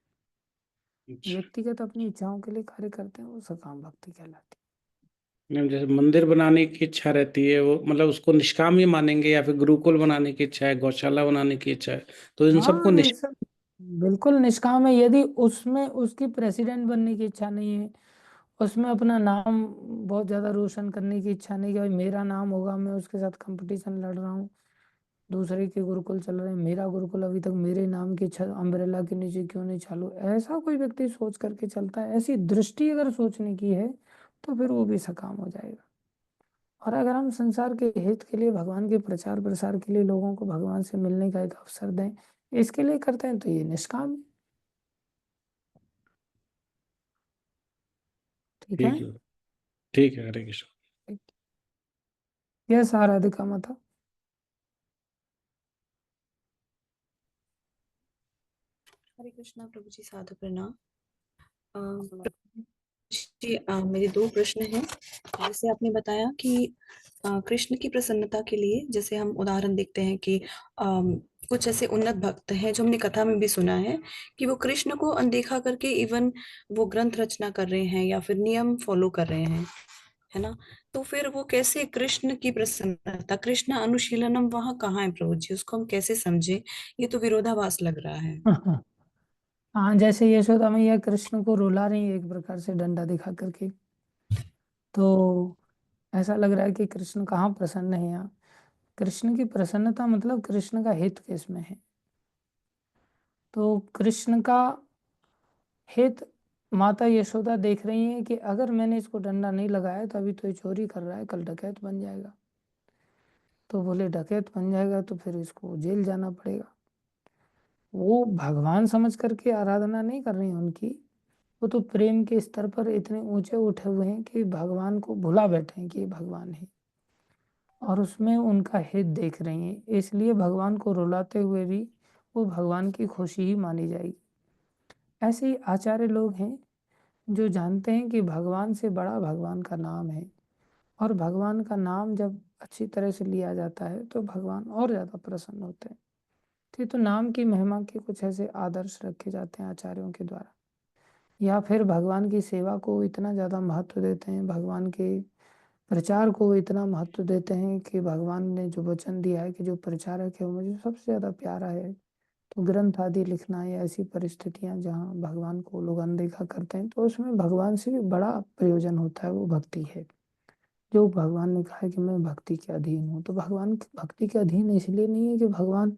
हैं। अच्छा। व्यक्तिगत अपनी इच्छाओं के लिए कार्य करते हैं वो सकाम भक्ति कहलाती मैम जैसे मंदिर बनाने की इच्छा रहती है, वो मतलब उसको निष्काम ही मानेंगे, या फिर गुरुकुल बनाने की इच्छा है, गौशाला बनाने की इच्छा है, तो है। इन सबको हाँ, ये सब बिल्कुल निष्काम है। यदि उसमें उसकी प्रेसिडेंट बनने की इच्छा नहीं है, उसमें अपना नाम बहुत ज़्यादा रोशन करने की इच्छा नहीं कि भाई मेरा नाम होगा, मैं उसके साथ कंपटीशन लड़ रहा हूँ, दूसरे के गुरुकुल चल रहे हैं, मेरा गुरुकुल अभी तक मेरे नाम की छत अम्ब्रेला के नीचे क्यों नहीं चालू, ऐसा कोई व्यक्ति सोच करके चलता है, ऐसी दृष्टि अगर सोचने की है तो फिर वो भी सकाम हो जाएगा। और अगर हम संसार के हित के लिए, भगवान के प्रचार प्रसार के लिए लोगों को भगवान से मिलने का एक अवसर दें, इसके लिए करते हैं तो ये निष्काम है। ठीक है। ठीक है। ठीक है, हरे कृष्ण। यह सारा का मत था। हरे कृष्णा प्रभु जी, साधु प्रणाम। जी, मेरे दो प्रश्न हैं। जैसे आपने बताया कि कृष्ण की प्रसन्नता के लिए, जैसे हम उदाहरण देखते हैं कि कुछ ऐसे उन्नत भक्त हैं जो हमने कथा में भी सुना है कि वो कृष्ण को अनदेखा करके इवन वो ग्रंथ रचना कर रहे हैं या फिर नियम फॉलो कर रहे हैं, है ना। तो फिर वो कैसे कृष्ण की प्रसन्नता, कृष्ण अनुशीलनम वहां कहाँ है प्रभु जी, उसको हम कैसे समझे? ये तो विरोधाभास लग रहा है। हाँ, जैसे यशोदा मैया कृष्ण को रुला रही है एक प्रकार से डंडा दिखा करके, तो ऐसा लग रहा है कि कृष्ण कहाँ प्रसन्न है यहाँ। कृष्ण की प्रसन्नता मतलब कृष्ण का हित किसमें है? तो कृष्ण का हित माता यशोदा देख रही है कि अगर मैंने इसको डंडा नहीं लगाया तो अभी तो ये चोरी कर रहा है, कल डकैत बन जाएगा। तो बोले डकैत बन जाएगा तो फिर इसको जेल जाना पड़ेगा। वो भगवान समझ करके आराधना नहीं कर रही है उनकी, वो तो प्रेम के स्तर पर इतने ऊंचे उठे हुए हैं कि भगवान को भुला बैठे हैं कि ये भगवान है, और उसमें उनका हित देख रही हैं। इसलिए भगवान को रुलाते हुए भी वो भगवान की खुशी ही मानी जाएगी। ऐसे ही आचार्य लोग हैं जो जानते हैं कि भगवान से बड़ा भगवान का नाम है, और भगवान का नाम जब अच्छी तरह से लिया जाता है तो भगवान और ज़्यादा प्रसन्न होते हैं। तो नाम की महिमा के कुछ ऐसे आदर्श रखे जाते हैं आचार्यों के द्वारा, या फिर भगवान की सेवा को इतना ज़्यादा महत्व देते हैं, भगवान के प्रचार को इतना महत्व देते हैं कि भगवान ने जो वचन दिया है कि जो प्रचारक है वो मुझे सबसे ज़्यादा प्यारा है। तो ग्रंथ आदि लिखना या ऐसी परिस्थितियां जहाँ भगवान को लोग अनदेखा करते हैं तो उसमें भगवान से भी बड़ा प्रयोजन होता है, वो भक्ति है। जो भगवान ने कहा है कि मैं भक्ति के अधीन हूँ, तो भगवान की भक्ति के अधीन इसलिए नहीं है कि भगवान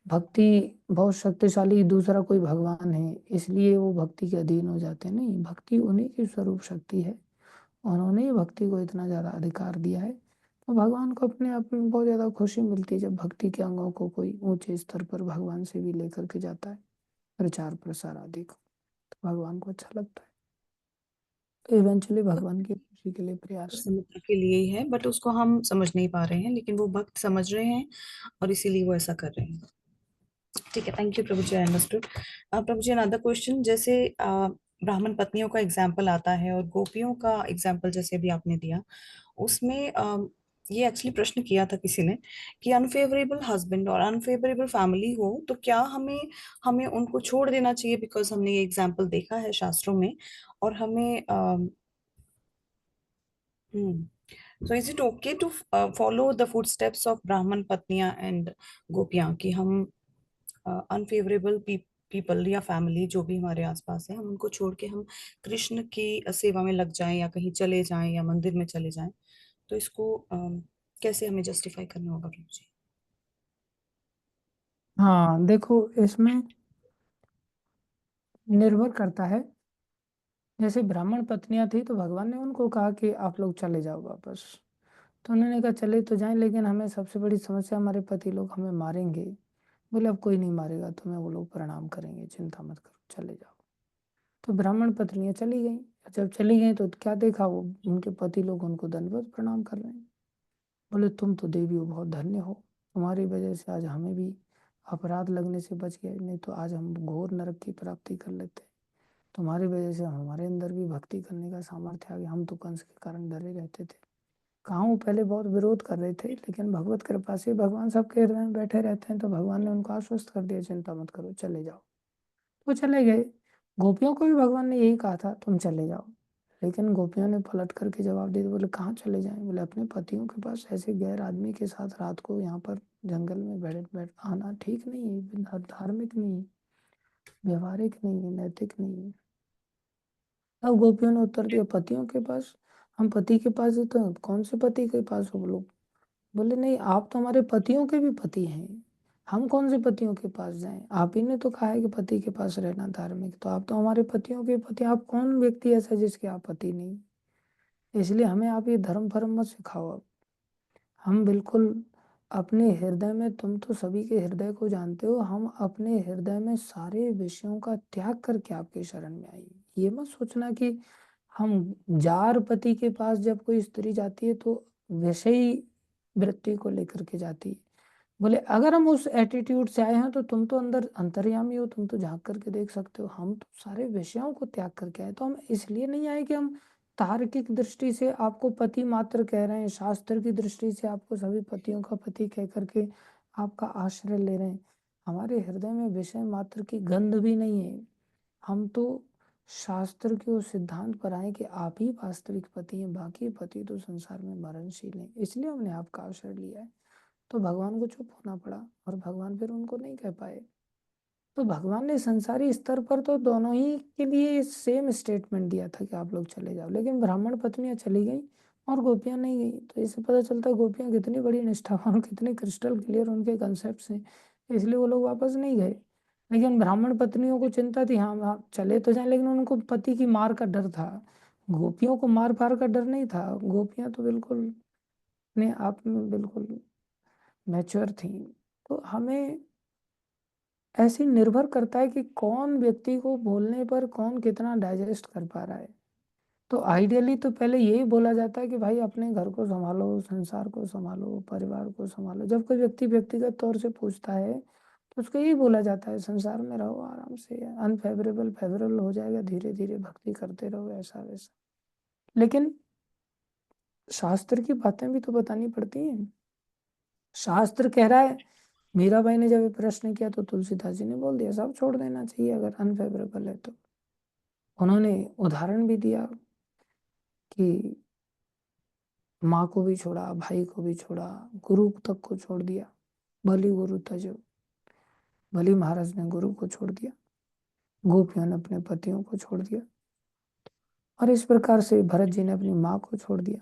भक्ति बहुत शक्तिशाली दूसरा कोई भगवान है इसलिए वो भक्ति के अधीन हो जाते हैं, नहीं, भक्ति उन्हीं की स्वरूप शक्ति है। उन्होंने ही भक्ति को इतना ज़्यादा अधिकार दिया है, तो भगवान को अपने आप में बहुत ज़्यादा खुशी मिलती है जब भक्ति के अंगों को कोई ऊंचे स्तर पर भगवान से भी लेकर के जाता है, प्रचार प्रसार आदि को, तो भगवान को अच्छा लगता है। तो इवेंचुअली भगवान की खुशी के लिए प्रयास है। प्रसन्नता के लिए ही है, बट उसको हम समझ नहीं पा रहे हैं, लेकिन वो भक्त समझ रहे हैं और इसीलिए वो ऐसा कर रहे हैं। ठीक है, thank you Prabhu ji, I understood. Prabhu ji, another question, जैसे ब्राह्मण पत्नियों का एग्जाम्पल आता है और गोपियों का एग्जाम्पल जैसे अभी आपने दिया, उसमें ये एक्चुअली प्रश्न किया था किसी ने कि अनफेवरेबल हस्बैंड और अनफेवरेबल फैमिली हो तो क्या हमें हमें उनको छोड़ देना चाहिए, बिकॉज हमने ये एग्जाम्पल देखा है शास्त्रों में, और हमें so is it okay to follow the footsteps of Brahman पत्नियां एंड गोपियां, कि हम अनफेवरेबल पीपल या फैमिली जो भी हमारे आसपास है, हम उनको छोड़ के हम कृष्ण की सेवा में लग जाएं या कहीं चले जाएं या मंदिर में चले जाएं, तो इसको कैसे हमें जस्टिफाई करना होगा प्रभु जी? हाँ देखो, इसमें निर्भर करता है। जैसे ब्राह्मण पत्नियां थी तो भगवान ने उनको कहा कि आप लोग चले जाओ वापस। तो उन्होंने कहा चले तो जाएं, लेकिन हमें सबसे बड़ी समस्या, हमारे पति लोग हमें मारेंगे। बोले अब कोई नहीं मारेगा तुम्हें, वो लोग प्रणाम करेंगे, चिंता मत करो, चले जाओ। तो ब्राह्मण पत्नियां चली गई। जब चली गई तो क्या देखा, वो उनके पति लोग उनको दंडवत प्रणाम कर रहे हैं। बोले तुम तो देवी हो, बहुत धन्य हो, तुम्हारी वजह से आज हमें भी अपराध लगने से बच गए, नहीं तो आज हम घोर नरक की प्राप्ति कर लेते। तुम्हारी वजह से हमारे अंदर भी भक्ति करने का सामर्थ्य आ गया, हम तो कंस के कारण डरे रहते थे। कहाँ, वो पहले बहुत विरोध कर रहे थे, लेकिन भगवत कृपा से भगवान सबके हृदय में बैठे रहते हैं, तो भगवान ने उनको आश्वस्त कर दिया, चिंता मत करो, चले जाओ। वो चले गए। गोपियों को भी भगवान ने यही कहा था, तुम चले जाओ। लेकिन गोपियों ने पलट करके जवाब दिया, बोले कहाँ चले जाएं? बोले अपने पतियों के पास, ऐसे गैर आदमी के साथ रात को यहाँ पर जंगल में बैठ बैठ आना ठीक नहीं है, धार्मिक नहीं है, व्यवहारिक नहीं है, नैतिक नहीं है। अब गोपियों ने उत्तर दिया, पतियों के पास? हम पति के पास ही तो हैं। कौन से पति के पास हो? लोग बोले नहीं, आप तो हमारे पतियों के भी पति हैं, हम कौन से पतियों के पास जाएं? आप ही ने तो कहा है कि पति के पास रहना धार्मिक, तो आप तो हमारे पतियों के पति, आप कौन व्यक्ति ऐसा जिसके आप पति नहीं? इसलिए हमें आप ये धर्म फर्म मत सिखाओ। अब हम बिल्कुल अपने हृदय में, तुम तो सभी के हृदय को जानते हो, हम अपने हृदय में सारे विषयों का त्याग करके आपके शरण में आइए। ये मत सोचना कि हम जार पति के पास जब कोई स्त्री जाती है तो विषयी वृत्ति को लेकर के जाती है। बोले अगर हम उस एटीट्यूड से आए हैं तो तुम तो अंदर अंतर्यामी हो, तुम तो झांक करके देख सकते हो, हम तो सारे विषयों को त्याग करके आए। तो हम इसलिए नहीं आए कि हम तार्किक दृष्टि से आपको पति मात्र कह रहे हैं, शास्त्र की दृष्टि से आपको सभी पतियों का पति कह करके आपका आश्रय ले रहे हैं। हमारे हृदय में विषय मात्र की गंध भी नहीं है। हम तो शास्त्र के उस सिद्धांत पर आए कि आप ही वास्तविक पति हैं, बाकी पति तो संसार में मरणशील हैं, इसलिए हमने आपका आश्रय लिया है। तो भगवान को चुप होना पड़ा, और भगवान फिर उनको नहीं कह पाए। तो भगवान ने संसारी स्तर पर तो दोनों ही के लिए सेम स्टेटमेंट दिया था कि आप लोग चले जाओ, लेकिन ब्राह्मण पत्नियां चली गई और गोपियां नहीं गई। तो इससे पता चलता है गोपियां कितनी बड़ी निष्ठावान और कितने क्रिस्टल क्लियर उनके कंसेप्ट हैं, इसलिए वो लोग वापस नहीं गए। लेकिन ब्राह्मण पत्नियों को चिंता थी, हाँ आप चले तो जाए, लेकिन उनको पति की मार का डर था। गोपियों को मार फार का डर नहीं था, गोपियां तो बिल्कुल अपने आप में बिल्कुल मैच्योर थी। तो हमें ऐसे निर्भर करता है कि कौन व्यक्ति को बोलने पर कौन कितना डाइजेस्ट कर पा रहा है। तो आइडियली तो पहले यही बोला जाता है कि भाई अपने घर को संभालो, संसार को संभालो, परिवार को संभालो। जब कोई व्यक्ति व्यक्तिगत तौर से पूछता है तो उसको यही बोला जाता है, संसार में रहो आराम से, अनफेवरेबल फेवरेबल हो जाएगा, धीरे धीरे भक्ति करते रहो, ऐसा वैसा। लेकिन शास्त्र की बातें भी तो बतानी पड़ती हैं। शास्त्र कह रहा है, मीराबाई ने जब ये प्रश्न किया तो तुलसीदास जी ने बोल दिया सब छोड़ देना चाहिए अगर अनफेवरेबल है तो। उन्होंने उदाहरण भी दिया कि माँ को भी छोड़ा, भाई को भी छोड़ा, गुरु तक को छोड़ दिया। बलि गुरु तजो, बलि महाराज ने गुरु को छोड़ दिया, गोपियों ने अपने पतियों को छोड़ दिया, और इस प्रकार से भरत जी ने अपनी माँ को छोड़ दिया,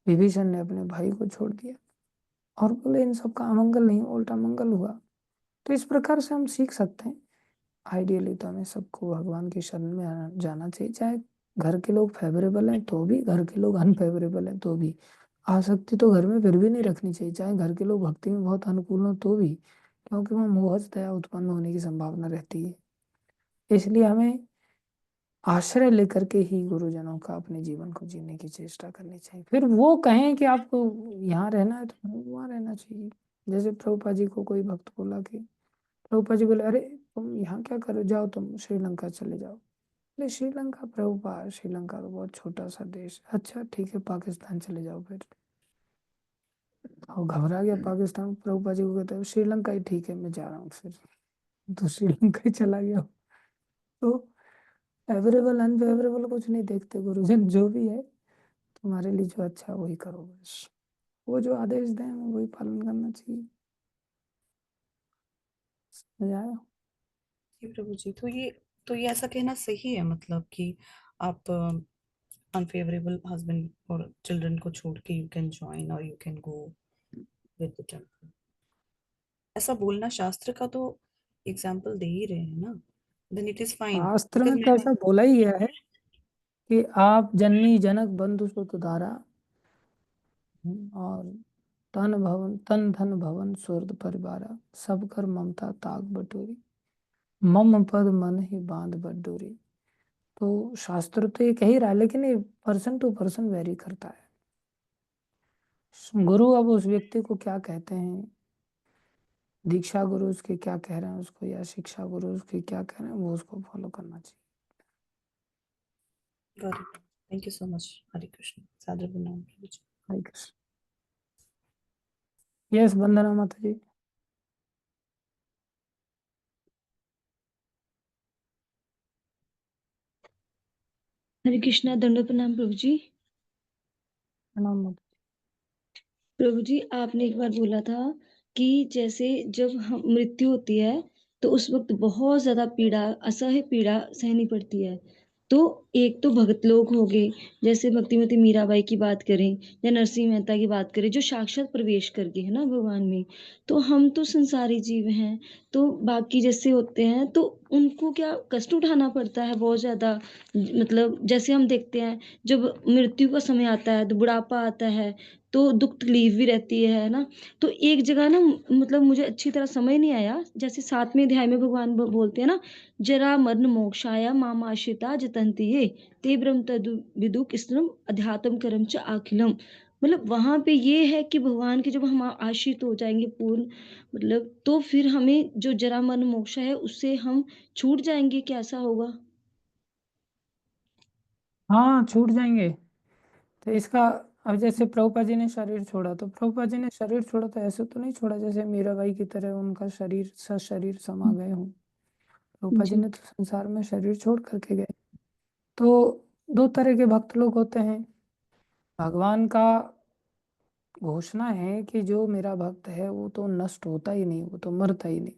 विभीषण ने अपने भाई को छोड़ दिया, और बोले इन सब का अमंगल नहीं उल्टा मंगल हुआ। तो इस प्रकार से हम सीख सकते हैं। आइडियली तो हमें सबको भगवान की शरण में जाना चाहिए, चाहे घर के लोग फेवरेबल हैं तो भी, घर के लोग अनफेवरेबल हैं तो भी। आसक्ति तो घर में फिर भी नहीं रखनी चाहिए, चाहे घर के लोग भक्ति में बहुत अनुकूल हो तो भी, क्योंकि वहाँ मोहज दया उत्पन्न होने की संभावना रहती है। इसलिए हमें आश्रय लेकर के ही गुरुजनों का अपने जीवन को जीने की चेष्टा करनी चाहिए। फिर वो कहें कि आपको यहाँ रहना है तो वहाँ रहना चाहिए। जैसे प्रभुपाद जी को कोई भक्त बोला कि, प्रभुपाद जी बोले अरे तुम यहाँ क्या करो, जाओ तुम श्रीलंका चले जाओ। बोले श्रीलंका प्रभुपाद, श्रीलंका तो बहुत छोटा सा देश है। अच्छा ठीक है, पाकिस्तान चले जाओ फिर। और घबरा गया पाकिस्तान, प्रभुपा जी को कहते हैं श्रीलंका ही ठीक है, मैं जा रहा हूँ फिर। तो श्रीलंका ही चला गया। तो फेवरेबल अनफेवरेबल कुछ नहीं देखते गुरुजन, जो भी है तुम्हारे लिए जो अच्छा है वही करो बस। वो जो आदेश दें हमें वही पालन करना चाहिए। समझ आया? जी प्रभु जी, तो ये ऐसा कहना सही है, मतलब कि आप अनफेवरेबल हस्बैंड और चिल्ड्रन को छोड़ के यू कैन ज्वाइन और you can go with the temple, ऐसा बोलना शास्त्र का तो एग्जाम्पल दे ही रहे हैं ना, देन इट इज फाइन। शास्त्र बिकॉज में तो मैंने ऐसा बोला ही गया है कि आप जननी जनक बंधु सुत धारा और तन धन भवन स्वर्ग परिवारा, सब कर ममता ताक बटोरी, मम पद मन ही बांध बटोरी। तो शास्त्र तो ये कह ही रहा है, लेकिन ये पर्सन टू पर्सन वेरी करता है। गुरु अब उस व्यक्ति को क्या कहते हैं, दीक्षा गुरु उसके क्या कह रहे हैं उसको, या शिक्षा गुरु उसके क्या कह रहे हैं, वो उसको फॉलो करना चाहिए। Got it, thank you so much. Hare Krishna, सादर प्रणाम प्रभु जी। हरे कृष्ण। यस, वंदना माता जी। हरे कृष्णा, दंडवत प्रणाम प्रभु जी। प्रणाम माता। प्रभु जी, आपने एक बार बोला था कि जैसे जब हम मृत्यु होती है तो उस वक्त बहुत ज्यादा पीड़ा, असह्य पीड़ा सहनी पड़ती है। तो एक तो भगत लोग हो गए, जैसे भक्तिमती मीराबाई की बात करें या नरसिंह मेहता की बात करें, जो साक्षात प्रवेश कर गए है ना भगवान में। तो हम तो संसारी जीव हैं, तो बाकी जैसे होते हैं तो उनको क्या कष्ट उठाना पड़ता है बहुत ज्यादा। मतलब जैसे हम देखते हैं, जब मृत्यु का समय आता है तो बुढ़ापा आता है, तो दुख तकलीफ भी रहती है ना। तो एक जगह ना, मतलब मुझे अच्छी तरह समझ नहीं आया, जैसे 7वें अध्याय में भगवान बोलते हैं ना, जरा मरण मोक्षाया माम आश्रिता जतन्ति ये ते ब्रह्म तदु विदुक स्त्रम अध्यात्म कर्म च अखिलम। मतलब वहां पे ये है कि भगवान के जब हम आश्रित हो जाएंगे पूर्ण, मतलब तो फिर हमें जो जरा मरण मोक्ष है उससे हम छूट जाएंगे, कैसा होगा? हाँ, छूट जाएंगे। तो इसका, अब जैसे प्रभुपा जी ने शरीर छोड़ा, तो प्रभुपा जी ने शरीर छोड़ा तो ऐसे तो नहीं छोड़ा जैसे मीराबाई की तरह उनका शरीर सशरीर समा गए हों। प्रभुपा जी जी। ने तो संसार में शरीर छोड़ करके गए। तो दो तरह के भक्त लोग होते हैं। भगवान का घोषणा है कि जो मेरा भक्त है वो तो नष्ट होता ही नहीं, वो तो मरता ही नहीं।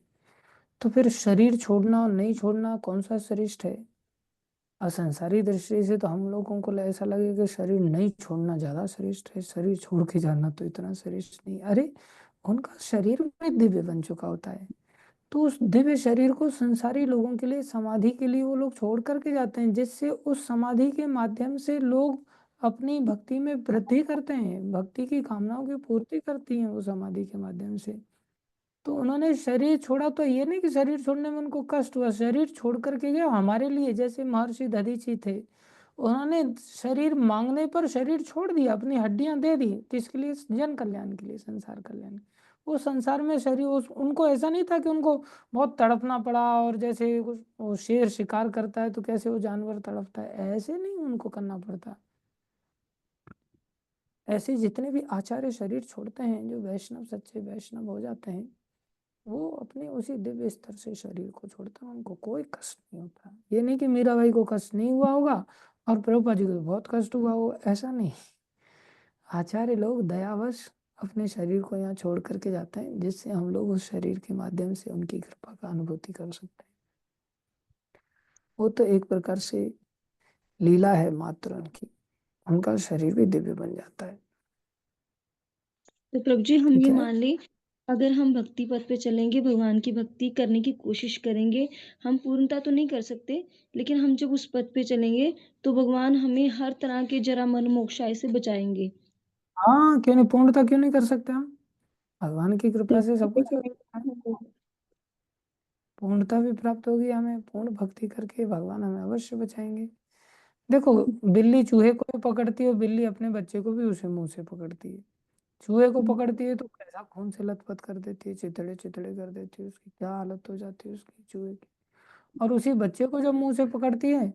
तो फिर शरीर छोड़ना और नहीं छोड़ना कौन सा श्रेष्ठ है? असंसारी दृष्टि से तो हम लोगों को ऐसा लगे कि शरीर नहीं छोड़ना ज्यादा श्रेष्ठ है, शरीर छोड़ के जाना तो इतना श्रेष्ठ नहीं। अरे, उनका शरीर भी दिव्य बन चुका होता है। तो उस दिव्य शरीर को संसारी लोगों के लिए, समाधि के लिए वो लोग छोड़ करके जाते हैं, जिससे उस समाधि के माध्यम से लोग अपनी भक्ति में वृद्धि करते हैं, भक्ति की कामनाओं की पूर्ति करती हैं वो समाधि के माध्यम से। तो उन्होंने शरीर छोड़ा, तो ये नहीं कि शरीर छोड़ने में उनको कष्ट हुआ, शरीर छोड़ करके गए हमारे लिए। जैसे महर्षि दधीची थे, उन्होंने शरीर मांगने पर शरीर छोड़ दिया, अपनी हड्डियां दे दी, किसके लिए? जन कल्याण के लिए, संसार कल्याण। वो संसार में शरीर उनको ऐसा नहीं था कि उनको बहुत तड़पना पड़ा, और जैसे कुछ वो शेर शिकार करता है तो कैसे वो जानवर तड़पता है, ऐसे नहीं उनको करना पड़ता। ऐसे जितने भी आचार्य शरीर छोड़ते हैं, जो वैष्णव सच्चे वैष्णव हो जाते हैं, वो अपने उसी दिव्य स्तर से शरीर को छोड़ता है, उनको कोई कष्ट नहीं होता। ये नहीं कि मीराबाई को कष्ट नहीं हुआ होगा और प्रभुपा जी को तो बहुत कष्ट हुआ होगा, ऐसा नहीं। आचार्य लोग दयावश अपने शरीर को यहाँ छोड़ करके जाते हैं, जिससे हम लोग उस शरीर के माध्यम से उनकी कृपा का अनुभूति कर सकते हैं। वो तो एक प्रकार से लीला है मात्र उनकी, उनका शरीर भी दिव्य बन जाता है। तो प्रभु जी, हम ठीक ये है। मान लें, अगर हम भक्ति पथ पे चलेंगे, भगवान की भक्ति करने की कोशिश करेंगे, हम पूर्णता तो नहीं कर सकते, लेकिन हम जब उस पथ पे चलेंगे तो भगवान हमें हर तरह के जरा मन मोक्षाय से बचाएंगे। हाँ, क्यों नहीं, पूर्णता क्यों नहीं कर सकते हम? भगवान की कृपा से सब कुछ हो सकता है। पूर्णता भी प्राप्त होगी हमें, पूर्ण भक्ति करके भगवान हमें अवश्य बचाएंगे। देखो, बिल्ली चूहे को भी पकड़ती है, बिल्ली अपने बच्चे को भी उसे मुंह से पकड़ती है। चूहे को पकड़ती है तो कैसा खून से लथपथ कर देती है, चितड़े चितड़े कर देती है, उसकी क्या हालत हो जाती है उसकी, चूहे की। और उसी बच्चे को जब मुंह से पकड़ती है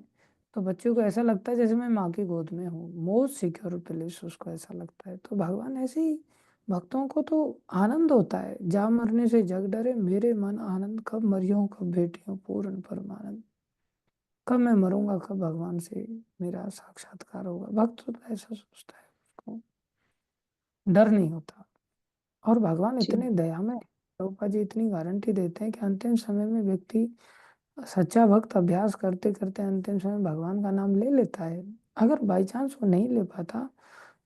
तो बच्चे को ऐसा लगता है जैसे मैं माँ की गोद में हूँ, मोस्ट सिक्योर प्लेस उसको ऐसा लगता है। तो भगवान ऐसे ही भक्तों को तो आनंद होता है, जा मरने से जग डरे मेरे मन आनंद, कब मरियो कब भेटियो पूर्ण परमानंद। कब मैं मरूंगा, कब भगवान से मेरा साक्षात्कार होगा। भक्त तो ऐसा सोचता है, उसको डर नहीं होता। और भगवान जी इतने दयामय हैं, प्रभुपाद जी इतनी गारंटी देते हैं कि अंतिम समय में व्यक्ति, सच्चा भक्त अभ्यास करते करते अंतिम समय भगवान का नाम ले लेता है। अगर बाई चांस वो नहीं ले पाता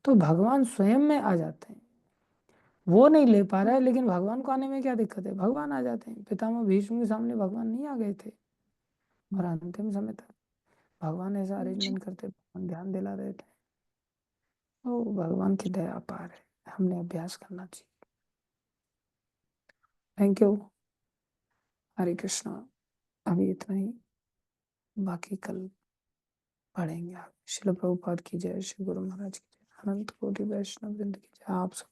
तो भगवान स्वयं में आ जाते हैं। वो नहीं ले पा रहा है, लेकिन भगवान को आने में क्या दिक्कत है, भगवान आ जाते हैं। पितामह भीष्म के सामने भगवान नहीं आ गए थे, और अंतिम समय तक भगवान ऐसा जी अरेंजमेंट करते, भगवान ध्यान दिला देते हैं। तो भगवान की दया अपार है, हमने अभ्यास करना चाहिए। Thank you. हरे कृष्णा। अभी इतना ही, बाकी कल पढ़ेंगे। आप शिल प्रभुपाद की जय, श्री गुरु महाराज की जय, अनंत कोटि वैष्णव वृंद की जय। आप सब